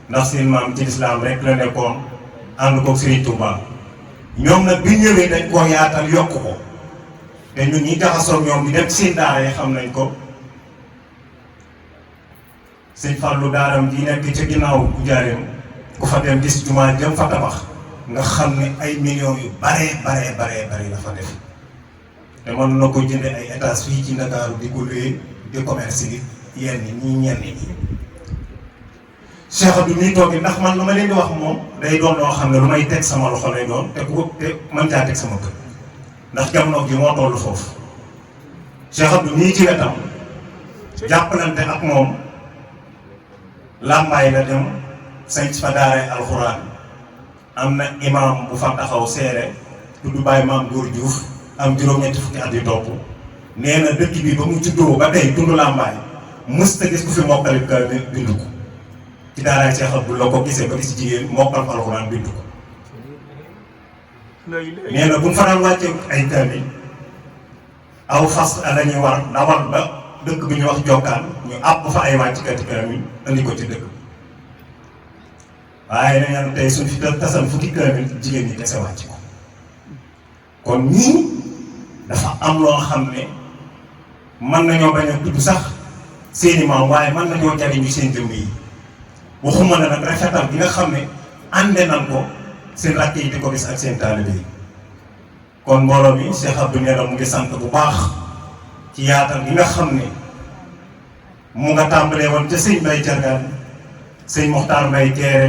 ndax seen maam ci lislaam rek la nekkoon ànd ko Serigne Touba ñoom nag bi ñëwee dañ koo yaatal yokk ko te ñun ñi jaxasoo ñoom di dem seen daara yi xam nañ ko sëñ Fallou daaram ji nekk ca ginnaaw Njaaréem ku fa dem gis jumaa jëm fa tabax nga xam ne ay millions yu bare la fa def te mën na ko jënde ay étages fii ci Ndakaaru di ko luye di commerce bi yenn ñenn ñi Cheikh Abdou ñuy toog ndax man lu ma leen di wax moom day doon loo xam ne lu may teg sama loxo lay doon te ku te mën caa teg sama kër ndax jamono ji moo toll foofu Cheikh Abdou ñii ci wetam jàppalante ak moom làmbaay la dem sañ fa daaray alxuraan am na imam bu fa taxaw seere tudd Baye Maam Góor Diouf am juróom-ñetti fukki at yu topp nee na dëkk bi ba mu juddoo ba tey tund làmbaay mës ta gis ku fi mokkali ka bindu ko ci daaraay Cheikh Abdou la ko gisee ba gis jigéen mokkal alxuraan bindu ko nee na bu ñu fa daan wàccee ay kaamil aw fas la ñuy war dawal ba dëkk bi ñuy wax jokkaan ñu àbb fa ay wàccikati kaamil andi ko ci dëkk bi waaye dañu naan tey suñ fi tasan fukki kaamil jigéen ñi kese wàcc ko kon ñii dafa am loo xam ne mën nañoo bañ a tudd sax seeni maam waaye mën nañoo jariñu seen jëmm yi waxuma na nag rafetal bi nga xam ne ànde nan ko seen rakk yi di ko gis ak seen taalibe yi kon mbooloo mi Cheikh Abdou nee na mu ngi sant bu baax ci yaatal gi nga xam ne mu nga tàmbalee woon ca sëñ Mbaye Thiergane sëñ Mokhtar Mbaye Kéré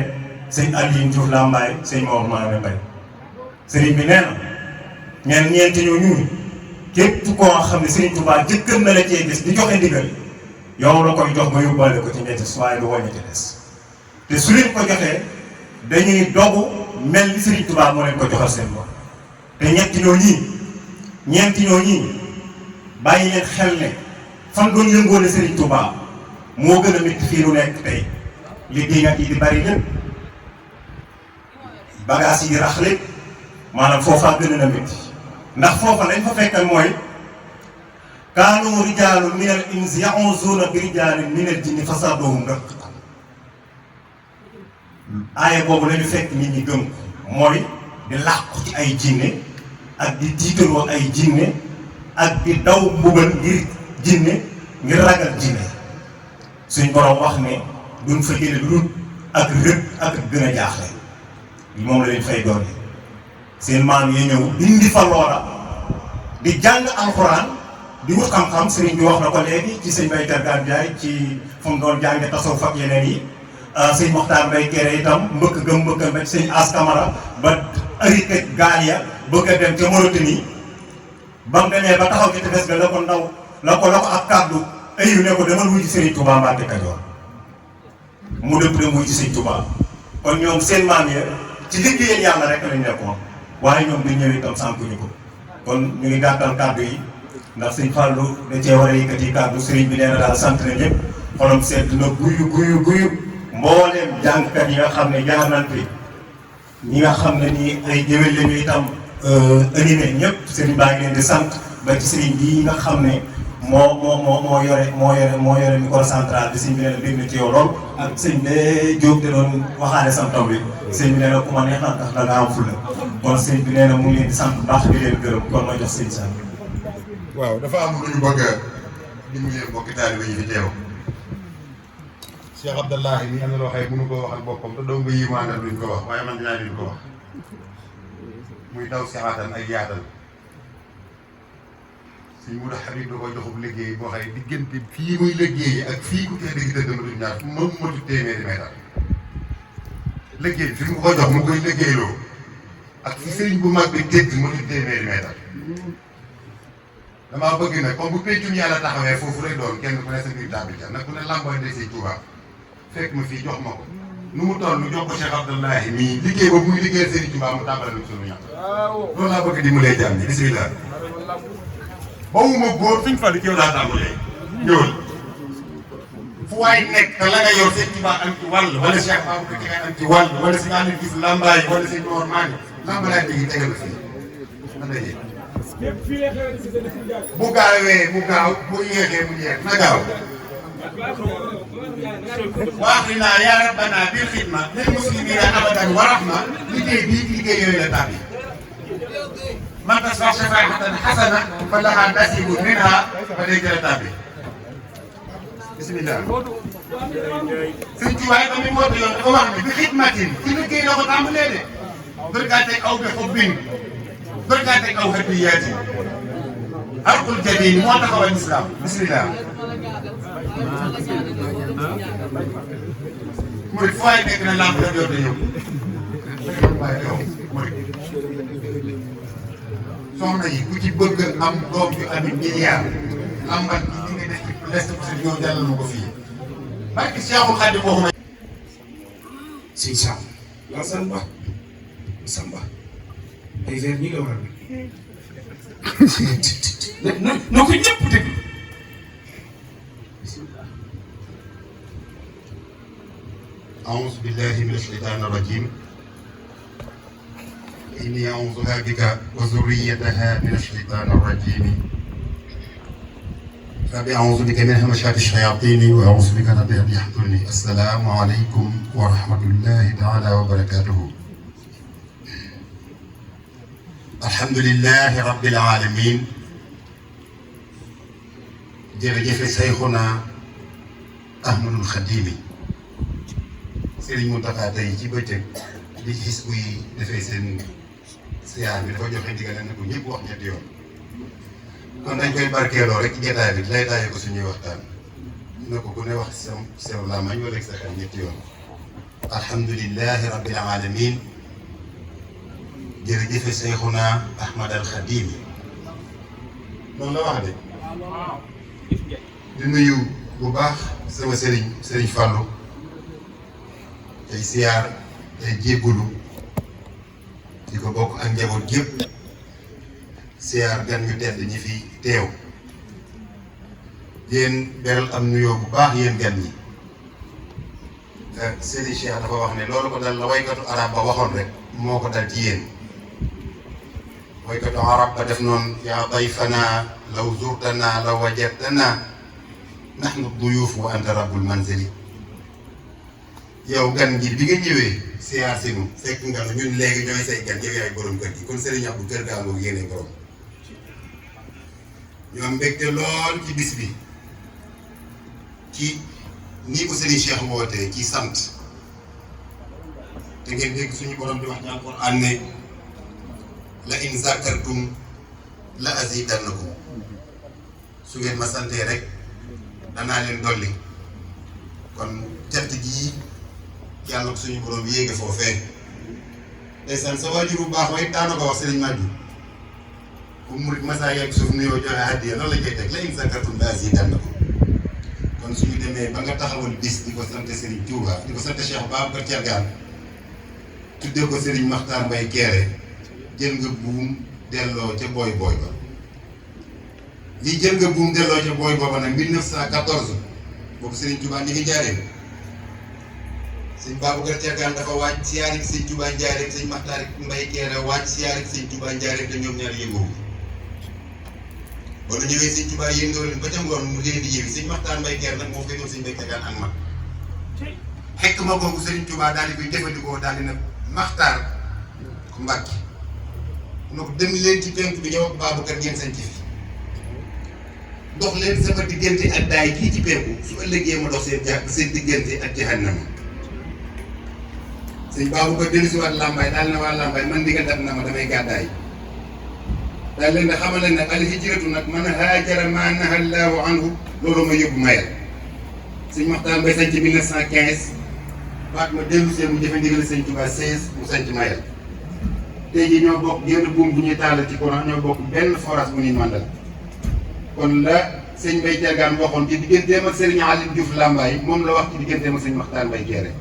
sëñ Aliou Diouf Lambaye sëñ Mor Maame Mbaye sëriñ bi nee na ñeenti ñooñu képp koo xam ne Sëriñ Tuubaa jëkkër na la cee gis di joxe ndigal yow la koy jox nga yóbbaale ko ci ñetti waaye du wàññi ci des te su leen ko joxee dañuy dogu mel ni Sëriñ Tuubaa moo leen ko joxal seen bopp te ñeenti ñooñi bàyyi leen xel ne fan doon yëngoone Sëriñ Tuubaa moo gën a métti fii lu nekk tey liggéeykat yi di bari lépp bagages yi di rax lépp maanaam foofaa gën a métti ndax foofa lañ fa fekkal mooy kaanu rijaalu minal insi ya'uzuuna bi rijaalin minal jinni fasaduhum rek aaye boobu lañu fekk nit ñi gëm mooy di làqu ci ay jinne ak di tiitaloo ay jinne ak di daw mbugal ngir jinne ngir ragal jinne suñ borom wax ne duñ fa jële lu dul ak rëbb ak gën a jaaxle moom la leen fay doon seen maam yi ñëw dindi fa loola di jàng alxuraan di wut xam-xam sëriñ bi wax na ko léegi ci sëñ Mbaye Thiergane Ndiaye ci fu mu doon jànge tasawuf ak yeneen yi sëñ Mokhtar Mbaye Kéré itam mbëkk ba sëñ As Camara ba arité gaal ya bëgg a dem ca Mauritanie ba mu demee ba taxaw ci tefes ga la ko ndaw la ko ab kàddu ayu ne ko demal wuy ci Sëriñ Touba Mbacke Kajoor mu dëpp dem wuy ci Sëriñ Touba kon ñoom seen maam ya ci liggéeyal yàlla rek lañ nekkoon waaye ñoom dañ ñëw itam sànkuñu ko kon ñu ngi gàttal kàddu yi ndax sëñ Fallou da cee war a yëkkati kàddu sëriñ bi nee na daal sant na ñëpp xolam sedd na guyu mbooleem jàngkat yi nga xam ne jaar nañ fi ñi nga xam ne nii ay jëwel lañu itam animé ñëpp sëriñ baa ngi leen di sant ba ci sëriñ bii nga xam ne moo yore micro central bi sëñ bi nee na dégg na ci yow lool ak sëñ bee Diop te doon waxaale santam bi sëñ bi nee na ku ma neex ndax da nga am fulla kon sëñ bi nee na mu ngi leen di sant baax di leen gërëm kon ma jox sëñ sant waaw dafa am lu ñu bëgg a dimbali mbokki taalibe yi fi teew Cheikh Abdallahi ni am na loo xëy mënu koo waxal boppam te doo nga yimaanal duñ ko wax waaye man dinaa leen ko wax muy daw sixaatan ak yaatal suñ mu da xarit da koy joxub liggéey boo xëy diggante fii muy liggéey ak fii ku tee dëgg dëgg matuñ ñaar moom matu téeméeri meetar liggéey fi mu ko jox mu koy liggéeyloo ak fi sëriñ bu mag bi tëdd matu téeméeri meetar damaa bëgg nag comme bu peccum yàlla taxawee foofu rek doon kenn ku ne sa biir tàbbi ca nag ku ne làmbooy de Sëñ Tuubaa fekk ma fii jox ma ko nu mu toll nu jox ko Cheikh Abdallahi mii liggéey boobu muy liggéeyal Sëriñ Tuubaa mu tàmbale nu suñu ñàkk loolu laa bëgg dimbalee jàmm ñi bismillah bawuma góor suñ fa li yow laa tàmbalee ñëwal fu waay nekk te la nga yor Sëñ Tuubaa am ci wàll wala Cheikh Babou Kër am ci wàll wala Sëñ Aliou Diouf Lambaye wala Sëñ Mor Maane Lambaye bi ngi tegal fii man daje bu gaawee mu gaaw bu yéexee mu yéex na gaaw waax li naa yaa rabbana bil xidma lil muslimina abadan wa rahma liggéey bii liggéey yooyu la tàbbi man tasfa shafaatan xasana fa laha nasibun minha ba day jëla tàbbi bismillah sëñ ci waaye tamit moo yoon dafa wax ne bi xidmatin ci liggéey la ko tàmbalee de bërgaateg aw bi xubbin bërgaateg aw hadiyaati arqul jabini moo taxawal islam bismillah murid fu waay nekk na lamb la door da ñëw waaye yow murid soxna yi ku ci bëgg am doom yu ami milliard am man ci li nga def ci lest ko si ñëw jàllal ma ko fii barki Cheikhul Khadim waxuma si Sam la Samba ay vers ñi la war a na ko ñëpp déglu أعوذ بالله من الشيطان الرجيم إني أعوذها بك وذريتها من الشيطان الرجيم ربي أعوذ بك من همشات الشياطين وأعوذ بك ربي أن يحضرني. السلام عليكم ورحمة الله تعالى وبركاته. الحمد لله رب العالمين. jërëjëf Seyxuna Ahmadul Xadimi. Serigne Mountakha tey ci bëccëg di ci gis buy defee seen siyaar bi dafa joxe ndigal ne ko ñëpp wax ñetti yoon. kon dañ koy barkeeloo rek ci jotaay bi lay taaye ko suñuy waxtaan na ko ku ne wax sew làmmañ wala sa xel ñetti yoon. alhamdulillahi rabbil alamin. jërëjëf Seyxuna Ahmadul Xadimi. noonu la wax de. di nuyu bu baax sama sëriñ Fallou tey siyaar tey jéggulu di ko bokk ak njaboot yëpp siyaar gan ñu tedd ñi fi teew yéen beral am nuyoo bu baax yéen gan ñi. Sëriñ Cheikh dafa wax ne loolu ko dal la waykatu arab ba waxoon rek moo ko dal ci yéen. waykatu arab ba def noonu yaa dayfana law zurtana law wajadtana nahnu duyuuf wa anta rabbul manzili. yow gan gi bi nga ñëwee siyaar si nu fekk nga ñun léegi ñooy say gan yow yaay borom kër gi kon Serigne Abdou kër gaa ngoo yéene borom. ñu am mbégte lool ci bis bi ci nii ko Serigne Cheikh wootee ci sant te ngeen dégg suñu borom di wax ci Alxuraan ne la in zakartum la azidannakum su ngeen ma santee rek danaa leen dolli. kon cant ji yàlla ko suñu borom yéege foofee. ndeysaan sa waajur bu baax way daana ko wax Serigne Madiou bu murit masaa yegg suuf nuyoo joxe hadiya loolu la koy teg la in zakartum la azidannakum. kon suñu demee ba nga taxawal bis di ko sant Serigne Touba di ko sant Cheikh Babacar Thiergane tuddee ko Serigne Makhtar Mbaye Kéré jël nga buum delloo ca booy ba lii jël nga buum delloo ca booy booba nag 1914 boobu Serigne Touba ñi ngi njaareem sëñ Babacar Thiergane dafa waaj siyaari sëñ Touba njaareem sëñ Makhtar Mbaye Kéré waaj siyaari sëñ Touba njaareem te ñoom ñaar yëngoo ba nu ñëwee sëñ Touba yëngoo leen ba ca ngoon mu leen di yëwi sëñ Makhtar Mbaye Kéré nag moo féetoon sëñ Mbaye Thiergane ak mag xekk ma boobu Serigne Touba daal di koy jëfandikoo daal di nag Makhtar ku Mbàkke mu ne ko dem leen ci penk bi yow ak Babacar ngeen sañ ci fi dox leen sama diggante ak daay kii ci penku su ëllëgee ma dox seen diggante ak jahannama. sëñ Babacar dellu si waat Lambaye daal na waa Lambaye man di nga dab na ma damay gàddaay daal leen da xamal leen nag al hijratu nag man haajara maa naha Allaahu anhu loolu ma yóbbu mayal. sëñ Makhtar Mbaye sañ ci 1915 baat ma dellu see mu jëfe ndigal sëñ Touba 16 mu sañ ci mayal. tey jii ñoo bokk genn buum bu ñuy taalal ci courant ñoo bokk benn forage bu ñuy màndal. kon la sëñ Mbaye Thiergane waxoon ci digganteem ak Serigne Aline Diouf Lambaye moom la wax ci digganteem ak sëñ Makhtar Mbaye Kéré.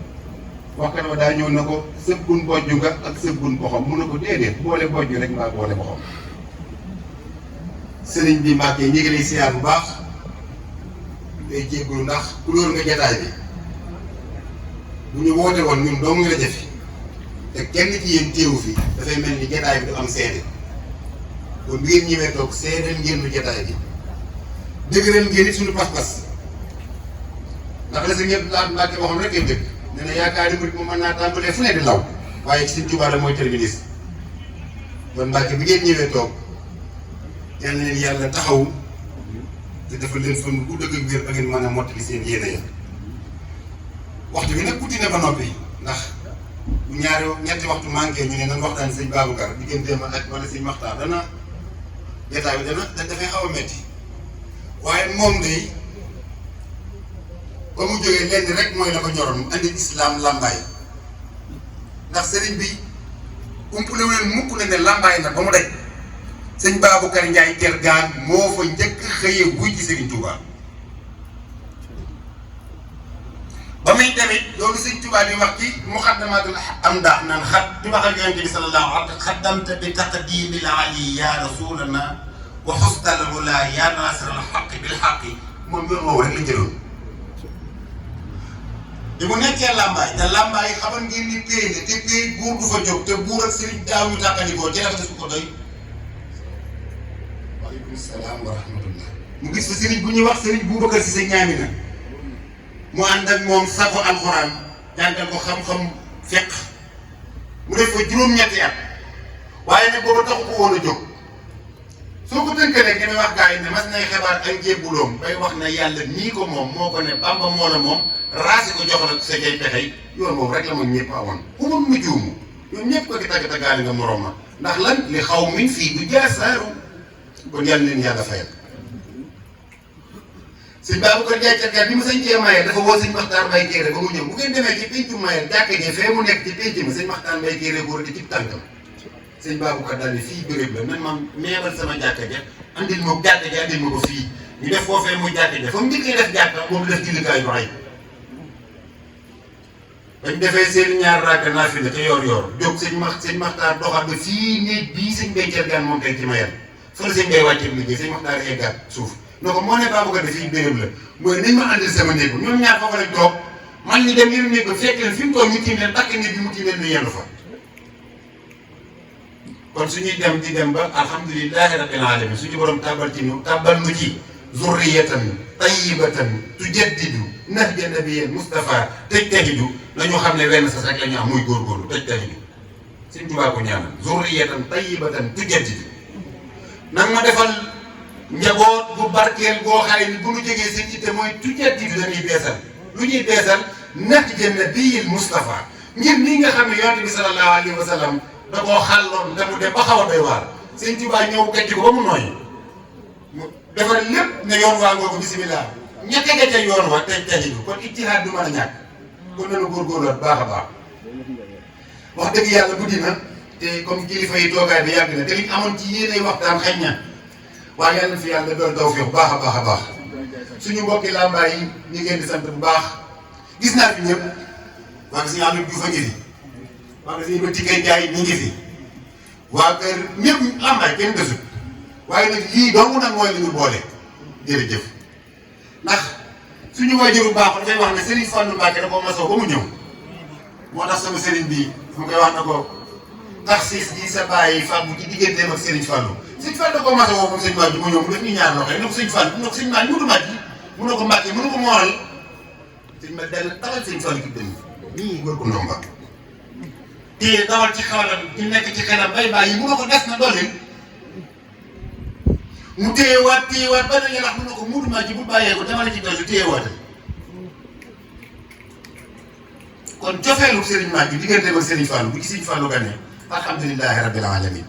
waxkat ba daa ñëw na ko sëbgun bojju nga ak sëbgun boxam mun na ko déedéet boole bojju rek mbaa boole boxam. Serigne bi Mbacke ñi ngi lay siyaar bu baax day jéggulu ndax couleur nga jataay bi bu ñu woote woon ñun doo nga la jëfi te kenn ci yéen téewu fi dafay mel ni jataay bi du am seede kon bi ngeen ñëwee toog seedeel ngeen lu jataay bi dëgëral ngeen it suñu pas-pas ndax la sa ñëpp laat Mbacke waxoon rek ay dëgg nee na yaakaar ni murit moom mën naa tàmbalee fu ne di law waaye ci Sëñ Tuubaa la mooy terminus kon Mbacke bi ngeen ñëwee toog yal na leen yàlla taxaw te dafa leen fan bu dëgg ak wér ba ngeen mën a mottali seen yéene ya waxtu bi nag guddi na ba noppi ndax bu ñetti waxtu manqué ñu ne nan waxtaan sëñ Babacar digganteem ak wala sëñ Makhtar dana jotaay bi dafay xaw a metti waaye moom day ba mu jógee lenn rek mooy la ko ñoroon mu andi islam Lambaye ndax sëriñ bi umpule wu leen mukk ne Lambaye nag ba mu daj sëñ Babacar Ndiaye Thiergane moo fa njëkk xëyee wuy ci Serigne Touba ba muy demit loolu sëñ Touba di wax ci muqaddamatul amdah naan xat di wax ak yonent bi sallallahu alayhi wa sallam xaddamta bi taqdimil ali ya rasulana wa xustal ula ya nasir al xaq bil xaqi moom yoon woowu rek la jëloon te mu nekkee làmbaay te làmbaay xamal ngeen ni pay la te pay buur du fa jóg te buur ak sëriñ daaw ñu tàkkalikoo ci dafa des ko doy. waaleykum salaam wa rahmatullah. mu gis fa sëriñ bu ñuy wax sëriñ Boubacar si sa ñaami na mu ànd ak moom sako alxuraan jàngal ko xam-xam fiq mu def fa juróom-ñetti at waaye nag booba taxu ko woon a jóg soo ko tënkee rek damay wax gars yi ne mas nay xibaar ay jébbuloom bay wax na yàlla nii ko moom moo ko ne Bamba moo la moom raasi ko jox la sa jay pexey yoon boobu rek la moom ñëpp awoon ku mun mu juumu ñoom ñëpp ko di tagg-taggaali nga moroom ma ndax lan li xaw min fii du jaasaaru kon yàlla leen yàlla fayal. sëñ Babacar Ndiaye Thiergane bi mu sañ cee Mayel dafa woo sëñ Maxtaar Mbay Kéré ba mu ñëw bu ngeen demee ci péncu Mayel jàkka ji fee mu nekk ci pénc ma sëñ Maxtaar Mbay Kéré góor di cib tànkam sëñ Babacar daal ne fii béréb la nan ma meebal sama jàkka ja andil ma jàkka ja andil ma ko fii ñu def foofee muy jàkka ja fa mu njëkkee def jàkka moom def jullikaay yu rey bañ defee seen ñaar raaka naafila te yor jóg sëñ Maxtaar doxaat ba fii néeg bii sëñ Mbay Thiergane moom tey ci Mayel fa la sëñ Mbay wàcceeb liggéey sëñ Maxtaar eggaat suuf non ko moo ne Babacar de fii béréb la mooy nañ ma andil sama néeg ba ñoom ñaar foofu lañ toog man ñi dem yéen néeg ba fekk leen fi mu toog ñu tiim leen takk néeg bi mu tiim leen ñu yendu fa kon suñuy dem di dem ba alhamdulilahi rabbil alamin suñu borom tàbbal ci ñu tàbbal nu ci zurriyatan tayyibatan tujaddidu nahja nabiyil Mustafa tajtahidu la ñu xam ne wenn sas rek la ñu am muy góorgóorlu tajtahidu Sëñ Tuubaa ko ñaanal zurriyatan tayyibatan tujaddidu nag ma defal njaboot bu barkeel boo xaye ni bu ñu jógee seen itte mooy tujaddidu dañuy beesal lu ñuy beesal nahja nabiyil Mustafa ngir nii nga xam ne yonent bi sallallahu alayhi wa sallam da koo xàlloon te mu dem ba xaw a doy waar Sëñ Tuubaa ñëw gàcce ko ba mu nooy mu defar lépp ne yoon waa ngoo ko bisimilah ñette nga ca yoon wa te tajidu kon ijtihaad du mën a ñàkk kon nanu góorgóorlu baax a baax wax dëgg yàlla guddi na te comme kilifa yi toogaay bi yàgg na te liñ amoon ci yéenay waxtaan xëy na waaye yàlla na fi yàlla doon taw fi bu baax a baax a baax suñu mbokki làmbaay yi ñu ngeen di sant bu baax gis naa fi ñëpp waa nga si Aliou Diouf a ngi fi waa nga si ba Tické Ndiaye ñu ngi fi waa kër ñëpp làmbaay kenn desut waaye nag lii dong nag mooy li ñu boole jërëjëf ndax suñu waajuru baax dafay wax ne Serigne Fallou Mbacké da ko masoo ba mu ñëw moo tax sama Serigne bii mu koy wax na ko tax siis gi sa bàyyi fàggu ci digganteem ak Serigne Fallou Serigne Fallou da koo masoo woo moom sëñ Mbacké mu ñëw mu def ñu ñaar loxo yi ne ko sëñ Fallou mu ne ko sëñ Mbacké mënu Mbacké mu ne ko Mbacké mënu ko mooral sëñ Mbacké dal taxal sëñ Fallou ki dënn nii wër ko ndomba téye dawal ci xawalam di nekk ci xelam bay bàyyi mu ne ko des na dolli mu téyewaat ba dañuy wax mu ne ko Modou Mbacké bu bàyyee ko dama la ci dolli téyewaatal kon cofeelu Serigne Mbacké diggante ak Serigne Fallou bu ci Serigne Fallou gane alhamdulilahi rabbil alamin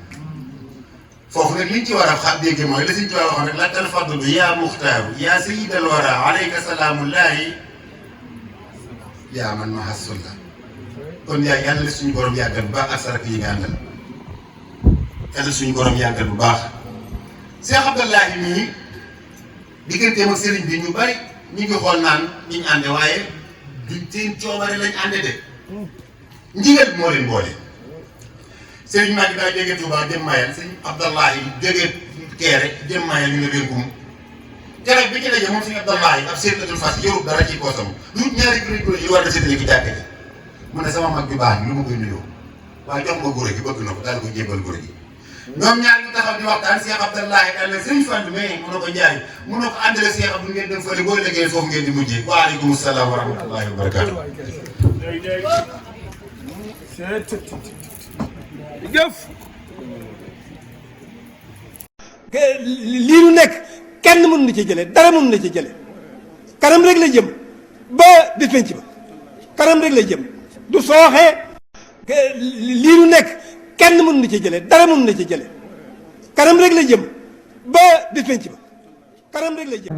foofu nag liñ ci war a xam dégg mooy la Serigne Touba waxoon rek la tal fadlu yaa muxtaaru yaa sayyidal wara alayka salaamullahi yaa man mahasulla kon yaay yàlla na suñu borom yàggal bu baax ak sarak yi nga àndal yàlla suñu borom yàggal bu baax Cheikh Abdallahi mii digganteem ak Serigne bi ñu bari ñu ngi xool naan ñu ngi ànde waaye duñ seen coobare lañ ànde de ndigal moo leen boole Serigne Mbacké daa jógee Touba dem Mayel Serigne Abdallahi jógee Kéré dem Mayel ñu ne Benkoum keroog bi ci daje moom Serigne Abdallahi ab seetlatul fas yorub dara ci poosam lu ñaari kuréel yi war a séddale ci jàkka ji mu ne sama mag bi baax lu ma koy nuyoo waaye jox ma góor gi bëgg na ko daal ko jébal góor gi ñoom ñaar ñu taxaw di waxtaan Cheikh Abdallahi daal ne Serigne Fallou mais mun na ko jaay mun na ko àndale Cheikh Abdou ngeen dem fële boo liggéey foofu ngeen di mujjee waaleykum salaam wa rahmatullahi wa barakaatu. jëf lii nu nekk kenn mënu na ci jële dara mënu na ci jële kanam rek la jëm ba bis penc ba kanam rek la jëm du sooxee lii nu nekk kenn mënu na ci jële dara mënu na ci jële kanam rek la jëm ba bis penc ba kanam rek la jëm